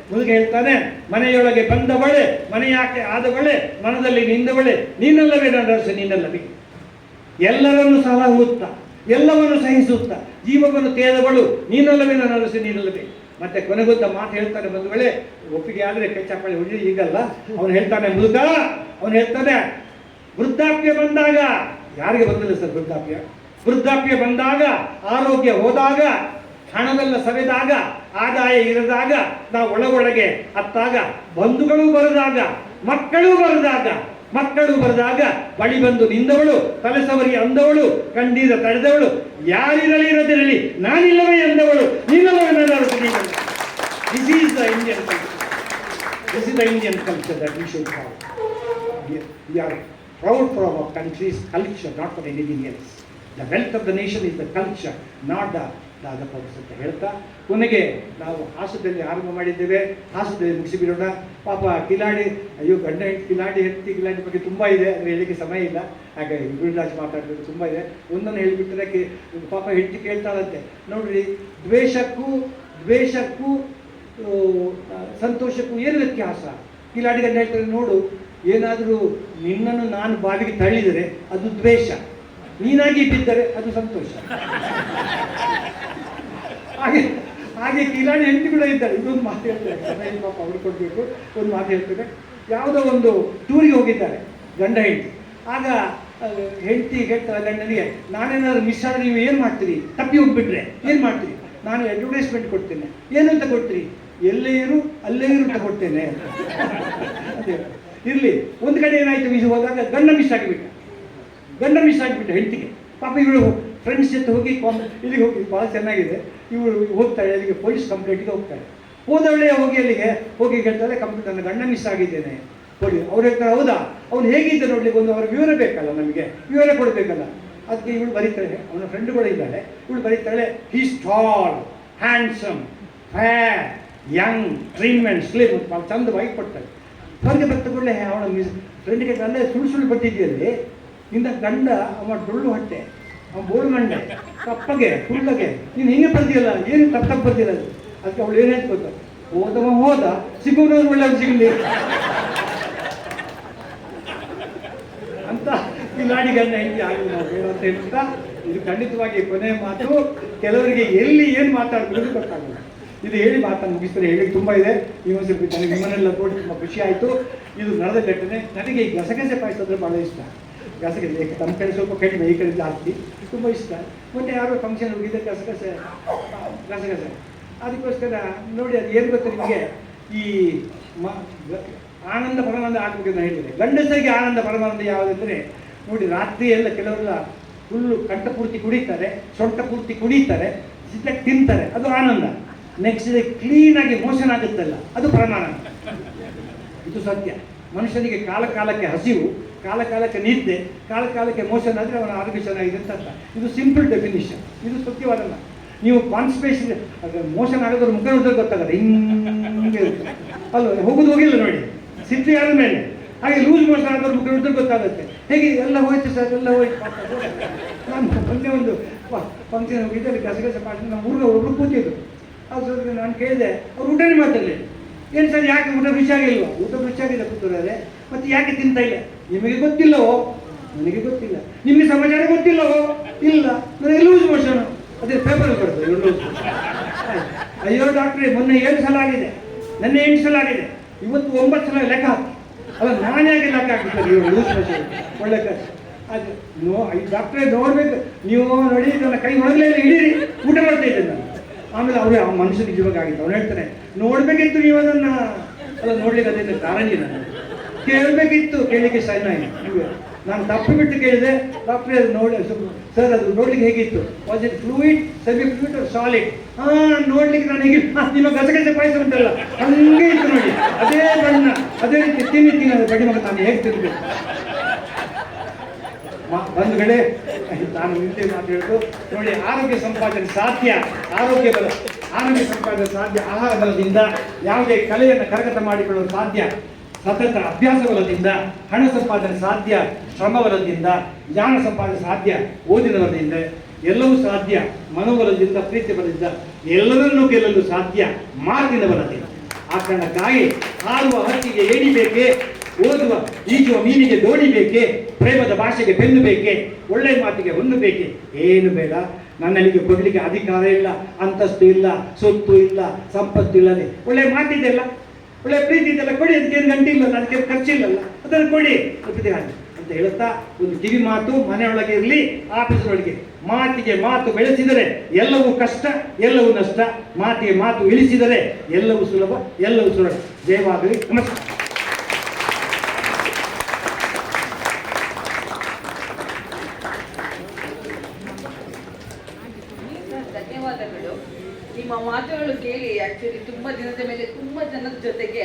A: ಮುದುಕ ಹೇಳ್ತಾನೆ, ಮನೆಯೊಳಗೆ ಬಂದವಳೆ ಮನೆಯಾಕೆ ಆದವಳೆ, ಮನದಲ್ಲಿ ನಿಂದವಳೆ ನೀನಲ್ಲವೇ ನನ್ನ ಅರಸು ನೀನಲ್ಲವೇ. ಎಲ್ಲರನ್ನು ಸಲಹುತ್ತಾ ಎಲ್ಲವನ್ನು ಸಹಿಸುತ್ತಾ ಜೀವವನ್ನು ತೇದವಳು ನೀನಲ್ಲವೇ ನನ್ನ ಅರಸು ನೀನಲ್ಲವೇ. ಮತ್ತೆ ಕೊನೆಗೊಂದ ಮಾತು ಹೇಳ್ತಾನೆ, ಬಂಧುಗಳೇ, ಒಪ್ಪಿಗೆ ಆದರೆ ಕಚ್ಚಾಪಳಿ ಹೊಡಿ ಈಗಲ್ಲ. ಅವನು ಹೇಳ್ತಾನೆ ಮುದುಕ, ಅವನು ಹೇಳ್ತಾನೆ, ವೃದ್ಧಾಪ್ಯ ಬಂದಾಗ, ಯಾರಿಗೆ ಬಂದಿಲ್ಲ ಸರ್ ವೃದ್ಧಾಪ್ಯ ಬಂದಾಗ, ಆರೋಗ್ಯ ಹೋದಾಗ, ಹಣವೆಲ್ಲ ಸವೆದಾಗ, ಆದಾಯ ಇರದಾಗ, ನಾವು ಒಳಗೊಳಗೆ ಅತ್ತಾಗ, ಬಂಧುಗಳು ಬರೆದಾಗ, ಮಕ್ಕಳು ಬರೆದಾಗ ಬಳಿ ಬಂದು ನಿಂದವಳು, ತಲೆಸವರಿ ಅಂದವಳು, ಕಣ್ಣೀರ ತಡೆದವಳು, ಯಾರಿರಲಿ ನಾನಿಲ್ಲವೇ ಎಂದವಳು ನೀನಲ್ಲವೇ ನನ್ನ ಅರಸು ನೀನಲ್ಲ. This is the Indian culture that we should have. We are proud for our country's culture, not for anything else. The wealth of the nation is the culture, not the other purpose ಅಂತ ಹೇಳ್ತಾ, ಕೊನೆಗೆ ನಾವು ಹಾಸದಲ್ಲಿ ಆರಂಭ ಮಾಡಿದ್ದೇವೆ. ಹಾಸದಲ್ಲಿ ಮುಗಿಸಿಬಿಡೋಣ. ಪಾಪ ಕಿಲಾಡಿ, ಅಯ್ಯೋ ಗಂಡ ಹೆಂಡತಿ ಕಿಲಾಡಿ ಬಗ್ಗೆ ತುಂಬ ಇದೆ, ಅದು ಹೇಳಲಿಕ್ಕೆ ಸಮಯ ಇಲ್ಲ. ಹಾಗೆ ಗುರುರಾಜ್ ಮಾತಾಡೋದು ತುಂಬ ಇದೆ. ಒಂದನ್ನು ಹೇಳಿಬಿಟ್ಟರೆ ಪಾಪ ಹೆಂಡತಿ ಕೇಳ್ತಾಳಂತೆ, ನೋಡ್ರಿ, ದ್ವೇಷಕ್ಕೂ ಸಂತೋಷಕ್ಕೂ ಏನು ವ್ಯತ್ಯಾಸ? ಕಿಲಾಡಿ ಗಂಡ ಹೇಳ್ತಾರೆ, ನೋಡು, ಏನಾದರೂ ನಿನ್ನನ್ನು ನಾನು ಬಾವಿಗೆ ತಳ್ಳಿದರೆ ಅದು ದ್ವೇಷ, ನೀನಾಗಿ ಬಿದ್ದರೆ ಅದು ಸಂತೋಷ. ಹಾಗೆ ಕಿಲಾಡಿ ಹೆಂಡತಿ ಕೂಡ ಇದ್ದಾರೆ. ಇದೊಂದು ಮಾತು ಹೇಳ್ತಾರೆ, ಸಮಯ ಪಾಪ ಅವ್ರು ಕೊಡಬೇಕು. ಒಂದು ಮಾತು ಹೇಳ್ತಾರೆ, ಯಾವುದೋ ಒಂದು ಟೂರಿಗೆ ಹೋಗಿದ್ದಾರೆ ಗಂಡ ಹೆಂಡತಿ. ಆಗ ಹೆಂಡತಿ ಹೇಳ್ತಾರೆ ಗಂಡನಿಗೆ, ನಾನೇನಾದ್ರು ಮಿಸ್ ಆದರೆ ನೀವು ಏನು ಮಾಡ್ತೀರಿ? ತಪ್ಪಿ ಹೋಗ್ಬಿಟ್ರೆ ಏನು ಮಾಡ್ತೀರಿ? ನಾನು ಅಡ್ವರ್ಟೈಸ್ಮೆಂಟ್ ಕೊಡ್ತೇನೆ. ಏನು ಅಂತ ಕೊಡ್ತೀರಿ? ಎಲ್ಲೇ ಇರು ಅಲ್ಲೇ ಇರು ಅಂತ ಕೊಡ್ತೇನೆ. ಅದೇ ಇರಲಿ. ಒಂದು ಕಡೆ ಏನಾಯಿತು, ಇದು ಹೋದಾಗ ಗಂಡ ಮಿಸ್ ಆಗಿಬಿಟ್ಟ ಹೆಂಡತಿಗೆ. ಪಾಪ ಇವಳು ಫ್ರೆಂಡ್ಸ್ ಜೊತೆ ಹೋಗಿ ಇಲ್ಲಿಗೆ ಹೋಗಿ, ಭಾಳ ಚೆನ್ನಾಗಿದೆ, ಇವಳು ಹೋಗ್ತಾಳೆ ಅಲ್ಲಿಗೆ, ಪೊಲೀಸ್ ಕಂಪ್ಲೇಂಟ್ಗೆ ಹೋಗ್ತಾಳೆ. ಹೋದವಳೆ ಹೋಗಿ ಹೇಳ್ತಾಳೆ, ನನ್ನ ಗಂಡ ಮಿಸ್ ಆಗಿದ್ದೇನೆ ಕೊಡಿ. ಅವ್ರು ಹೇಳ್ತಾರೆ, ಹೌದಾ, ಅವ್ನು ಹೇಗಿದ್ದ ನೋಡ್ಲಿಕ್ಕೆ ಒಂದು ಅವ್ರ ವಿವರ ಬೇಕಲ್ಲ, ನಮಗೆ ವಿವರ ಕೊಡಬೇಕಲ್ಲ. ಅದಕ್ಕೆ ಇವಳು ಬರೀತಾಳೆ, ಅವನ ಫ್ರೆಂಡ್ಗಳು ಇದ್ದಾಳೆ, ಇವಳು ಬರೀತಾಳೆ, he's tall, handsome, fair, young, trim and slim ಅಂತ ಚಂದ ಬಾಯಿ ಕೊಡ್ತಾಳೆ. ಹೊರಗೆ ಬರ್ತಕೊಳ್ಳೆ ಅವನ ಫ್ರೆಂಡ್ಗೆ ಅಲ್ಲೇ ಸುಳ್ಳು ಬರ್ತಿದ್ದೀಯಲ್ಲಿ, ನಿನ್ನ ಗಂಡ ಅವ ಡೊಳ್ಳು ಹೊಟ್ಟೆ, ಅವ ಬೋಳು ಮಂಡೆ, ಕಪ್ಪಗೆ ಕುಳ್ಳಗೆ, ನೀನು ಹಿಂಗೆ ಬರ್ತೀಯಲ್ಲ, ಏನು ತಪ್ಪು ಬರ್ತಿಲ್ಲ. ಅದಕ್ಕೆ ಅವಳು ಏನು ಹೇಳ್ಬೇಕು, ಹೋದ ಸಿಗೋನವ್ರು ಒಳ್ಳೆಯವ್ರು ಸಿಗಲಿ ಅಂತ ಕಿಲಾಡಿ ಗಂಡ ಹೆಂಡತಿ ಆಗಲಿ ನಾವು ಬೇಡ ಅಂತ ಹೇಳ್ತಾ, ಇದು ಖಂಡಿತವಾಗಿ ಕೊನೆಯ ಮಾತು. ಕೆಲವರಿಗೆ ಎಲ್ಲಿ ಏನು ಮಾತಾಡಬೇಕು ಗೊತ್ತಾಗಲ್ಲ. ಇದು ಹೇಳಿ ಮಾತನ್ನು ಮುಗಿಸ್ತಾರೆ. ಹೇಳಿಕ್ಕೆ ತುಂಬ ಇದೆ. ನೀವು ಸ್ವಲ್ಪ ನನಗೆ ನಿಮ್ಮನ್ನೆಲ್ಲ ನೋಡಿ ತುಂಬ ಖುಷಿ ಆಯಿತು. ಇದು ನಡೆದ ಘಟನೆ. ನನಗೆ ಈ ಗಸಗಸೆ ಪಾಯಸ ಅಂದರೆ ಭಾಳ ಇಷ್ಟ. ಗಸಗಸೆ ನಮ್ಮ ಕಡೆ ಸ್ವಲ್ಪ ಕಡಿಮೆ, ಈ ಕಡೆ ಜಾಸ್ತಿ, ತುಂಬ ಇಷ್ಟ. ಮೊನ್ನೆ ಯಾರೋ ಫಂಕ್ಷನ್ ಹೋಗಿದ್ದೆ, ಗಸಗಸೆ ಅದಕ್ಕೋಸ್ಕರ ನೋಡಿ, ಅದು ಏನು ಗೊತ್ತಾ ನಿಮಗೆ, ಈ ಆನಂದ ಪರಮಾನಂದ ಆಗಬೇಕಂತ ಹೇಳಿದರೆ, ಗಂಡಸರಿಗೆ ಆನಂದ ಪರಮಾನಂದ ಯಾವುದಂದರೆ ನೋಡಿ, ರಾತ್ರಿ ಎಲ್ಲ ಕೆಲವರೆಲ್ಲ ಫುಲ್ಲು ಕಂಠ ಪೂರ್ತಿ ಕುಡಿತಾರೆ, ಸೊಂಟ ಪೂರ್ತಿ ಕುಡಿತಾರೆ, ಸಿಟ್ಟಾಗಿ ತಿಂತಾರೆ, ಅದು ಆನಂದ. ನೆಕ್ಸ್ಟ್ ಡೇ ಕ್ಲೀನಾಗಿ ಮೋಷನ್ ಆಗುತ್ತಲ್ಲ, ಅದು ಪರಮಾನಂದ. ಇದು ಸತ್ಯ. ಮನುಷ್ಯನಿಗೆ ಕಾಲಕ್ಕೆ ಹಸಿವು, ಕಾಲಕ್ಕೆ ನಿದ್ದೆ, ಕಾಲಕ್ಕೆ ಮೋಷನ್ ಆದರೆ ಅವನ ಆರೋಗ್ಯ ಚೆನ್ನಾಗಿದೆ ಅಂತ ಅರ್ಥ. ಇದು ಸಿಂಪಲ್ ಡೆಫಿನಿಷನ್, ಇದು ಸತ್ಯವಾದಲ್ಲ. ನೀವು ಕಾನ್ಸ್ಪೇಷನ್ ಮೋಷನ್ ಆಗೋದ್ರ ಮುಖ ನೋಡಿದ್ರೆ ಗೊತ್ತಾಗಲ್ಲ, ಹಿಂಗೆ ಅಲ್ವ, ಹೋಗಿಲ್ಲ ನೋಡಿ, ಸಿಟ್ಟಿ ಆದ ಮೇಲೆ. ಹಾಗೆ ಲೂಸ್ ಮೋಷನ್ ಆಗೋದ್ರ ಮುಖ ನೋಡಿದ್ರೆ ಗೊತ್ತಾಗುತ್ತೆ. ಹೇಗೆ ಎಲ್ಲ ಹೋಯ್ತು ಸರ್, ಎಲ್ಲ ಹೋಯ್ತು. ನಾನು ಮೊನ್ನೆ ಒಂದು ಫಂಕ್ಷನ್ ಹೋಗಿದ್ದೆ, ಅಲ್ಲಿ ಗಸಗಸೆ ಪಾಠ, ನಮ್ಮ ಒಬ್ರು ಕೂತಿದ್ರು. ಅದು ನಾನು ಕೇಳಿದೆ, ಅವ್ರು ಊಟನೇ ಮಾಡ್ತಿರ್ಲಿಲ್ಲ. ಏನು ಸರ್, ಯಾಕೆ ಊಟ ರುಚಿಯಾಗಿಲ್ವ? ಊಟ ರುಚಿಯಾಗಿದೆ ಕೂತವ್ರೆ, ಮತ್ತು ಯಾಕೆ ತಿಂತ ಇಲ್ಲ? ನಿಮಗೆ ಗೊತ್ತಿಲ್ಲವೋ? ನನಗೆ ಗೊತ್ತಿಲ್ಲ. ನಿಮಗೆ ಸಮಾಚಾರ ಗೊತ್ತಿಲ್ಲವೋ? ಇಲ್ಲ. ನನಗೆ ಲೂಸ್ ಮೋಷನ್, ಅದೇ ಪೇಪರ್ ಬರ್ತದೆ ಲೂಸ್. ಅಯ್ಯೋ ಡಾಕ್ಟ್ರೇ, ಮೊನ್ನೆ 7 ಸಲ ಆಗಿದೆ, ನೆನ್ನೆ 8 ಸಲ ಆಗಿದೆ, ಇವತ್ತು 9 ಸಲ ಲೆಕ್ಕ ಹಾಕಿ. ಅಲ್ಲ, ನಾನು ಯಾಕೆ ಲೆಕ್ಕ ಹಾಕಿದ್ದಾರೆ ಇವರು ಲೂಸ್ ಮೋಷನ್? ಒಳ್ಳೆ ಕಷ್ಟ. ಅದು ಡಾಕ್ಟ್ರೇ ನೋಡ್ಬೇಕು, ನೀವು ನೋಡಿ, ನನ್ನ ಕೈ ಒಳಗಲೇ ಹಿಡೀರಿ, ಊಟ ಮಾಡ್ತಾ ಇದ್ದೇನೆ ನಾನು. ಆಮೇಲೆ ಅವರೇ ಆ ಮನುಷ್ಯನಿಗೆ ಇವಾಗ ಆಗಿತ್ತು. ಅವ್ನು ಹೇಳ್ತಾನೆ, ನೋಡ್ಬೇಕಿತ್ತು ನೀವು ಅದನ್ನು. ಅಲ್ಲ, ನೋಡ್ಲಿಕ್ಕೆ ಅದೇನು ಕಾರಂಜಿ, ನಾನು ಕೇಳಬೇಕಿತ್ತು, ಕೇಳಲಿಕ್ಕೆ ಸಣ್ಣ ಇವೆ. ನಾನು ತಪ್ಪು ಬಿಟ್ಟು ಕೇಳಿದೆ. ಡಾಕ್ಟ್ರೇ ಅದು ನೋಡಿ ಸರ್, ಅದು ನೋಡ್ಲಿಕ್ಕೆ ಹೇಗಿತ್ತು? Was it fluid, semi fluid, solid? ನೋಡ್ಲಿಕ್ಕೆ ನಾನು ಹೇಗೆ, ನಿಮ್ಮ ಗಸಗಸೆ ಪಾಯಸ ಉಂಟಲ್ಲ ಹಂಗೆ ಇತ್ತು ನೋಡಿ, ಅದೇ ಬಣ್ಣ, ಅದೇ ರೀತಿ ತಿನ್ನಿ ಅದು ಬಡಿ ಮಗ, ನಾನು ಹೇಗೆ ತಿನ್ಬೇಕು? ಬಂಧುಗಳೇ, ನಾನು ನಿಂತೆ ಮಾತಾಡೋದು ನೋಡಿ, ಆರೋಗ್ಯ ಸಂಪಾದನೆ ಸಾಧ್ಯ, ಆರೋಗ್ಯ ಸಂಪಾದನೆ ಸಾಧ್ಯ ಆಹಾರ ಬಲದಿಂದ, ಯಾವುದೇ ಕಲೆಯನ್ನು ಕರಗತ ಮಾಡಿಕೊಳ್ಳಲು ಸಾಧ್ಯ, ಸತತ ಅಭ್ಯಾಸ ಬಲದಿಂದ, ಹಣ ಸಂಪಾದನೆ ಸಾಧ್ಯ, ಶ್ರಮ ಬಲದಿಂದ, ಜ್ಞಾನ ಸಂಪಾದನೆ ಸಾಧ್ಯ, ಓದಿನ ಬಲದಿಂದ, ಎಲ್ಲವೂ ಸಾಧ್ಯ. ಮನೋಬಲದಿಂದ, ಪ್ರೀತಿ ಬಲದಿಂದ ಎಲ್ಲರನ್ನೂ ಗೆಲ್ಲಲು ಸಾಧ್ಯ, ಮಾತಿನ ಬಲದಿಂದ. ಆ ಕಾರಣಕ್ಕಾಗಿ ಹಾರುವ ಹಕ್ಕಿಗೆ ಏಣಿ ಬೇಕೆ, ಓದುವ ಈಜುವ ಮೀನಿಗೆ ದೋಣಿ ಬೇಕೆ, ಪ್ರೇಮದ ಭಾಷೆಗೆ ಬೆನ್ನು ಬೇಕೆ, ಒಳ್ಳೆ ಮಾತಿಗೆ ಹೊನ್ನು ಬೇಕೆ, ಏನು ಬೇಡ. ನನ್ನಲ್ಲಿಗೆ ಕೊಡಲಿಕ್ಕೆ ಅಧಿಕಾರ ಇಲ್ಲ, ಅಂತಸ್ತು ಇಲ್ಲ, ಸೊತ್ತು ಇಲ್ಲ, ಸಂಪತ್ತು ಇಲ್ಲದೆ ಒಳ್ಳೆ ಮಾತಿದೆಯಲ್ಲ, ಒಳ್ಳೆ ಪ್ರೀತಿ ಇದೆಲ್ಲ ಕೊಡಿ, ಅದಕ್ಕೇನು ಗಂಟೆ ಇಲ್ಲಲ್ಲ, ಅದಕ್ಕೆ ಖರ್ಚಿಲ್ಲಲ್ಲ, ಅದನ್ನು ಕೊಡಿ ಹಾಗೆ ಅಂತ ಹೇಳುತ್ತಾ ಒಂದು ಕಿವಿ ಮಾತು ಮನೆಯೊಳಗೆ ಇರಲಿ, ಆಫೀಸಿನೊಳಗೆ ಮಾತಿಗೆ ಮಾತು ಬೆಳೆಸಿದರೆ ಎಲ್ಲವೂ ಕಷ್ಟ, ಎಲ್ಲವೂ ನಷ್ಟ. ಮಾತಿಗೆ ಮಾತು ಇಳಿಸಿದರೆ ಎಲ್ಲವೂ ಸುಲಭ, ಎಲ್ಲವೂ ಸುಲಭ. ಜಯವಾಗಲಿ. ನಮಸ್ಕಾರ.
B: ಧನ್ಯವಾದಗಳು. ನಿಮ್ಮ ಮಾತುಗಳು ಕೇಳಿ ಆಕ್ಚುಲಿ ತುಂಬಾ ದಿನದ ಮೇಲೆ ತುಂಬಾ ಜನದ ಜೊತೆಗೆ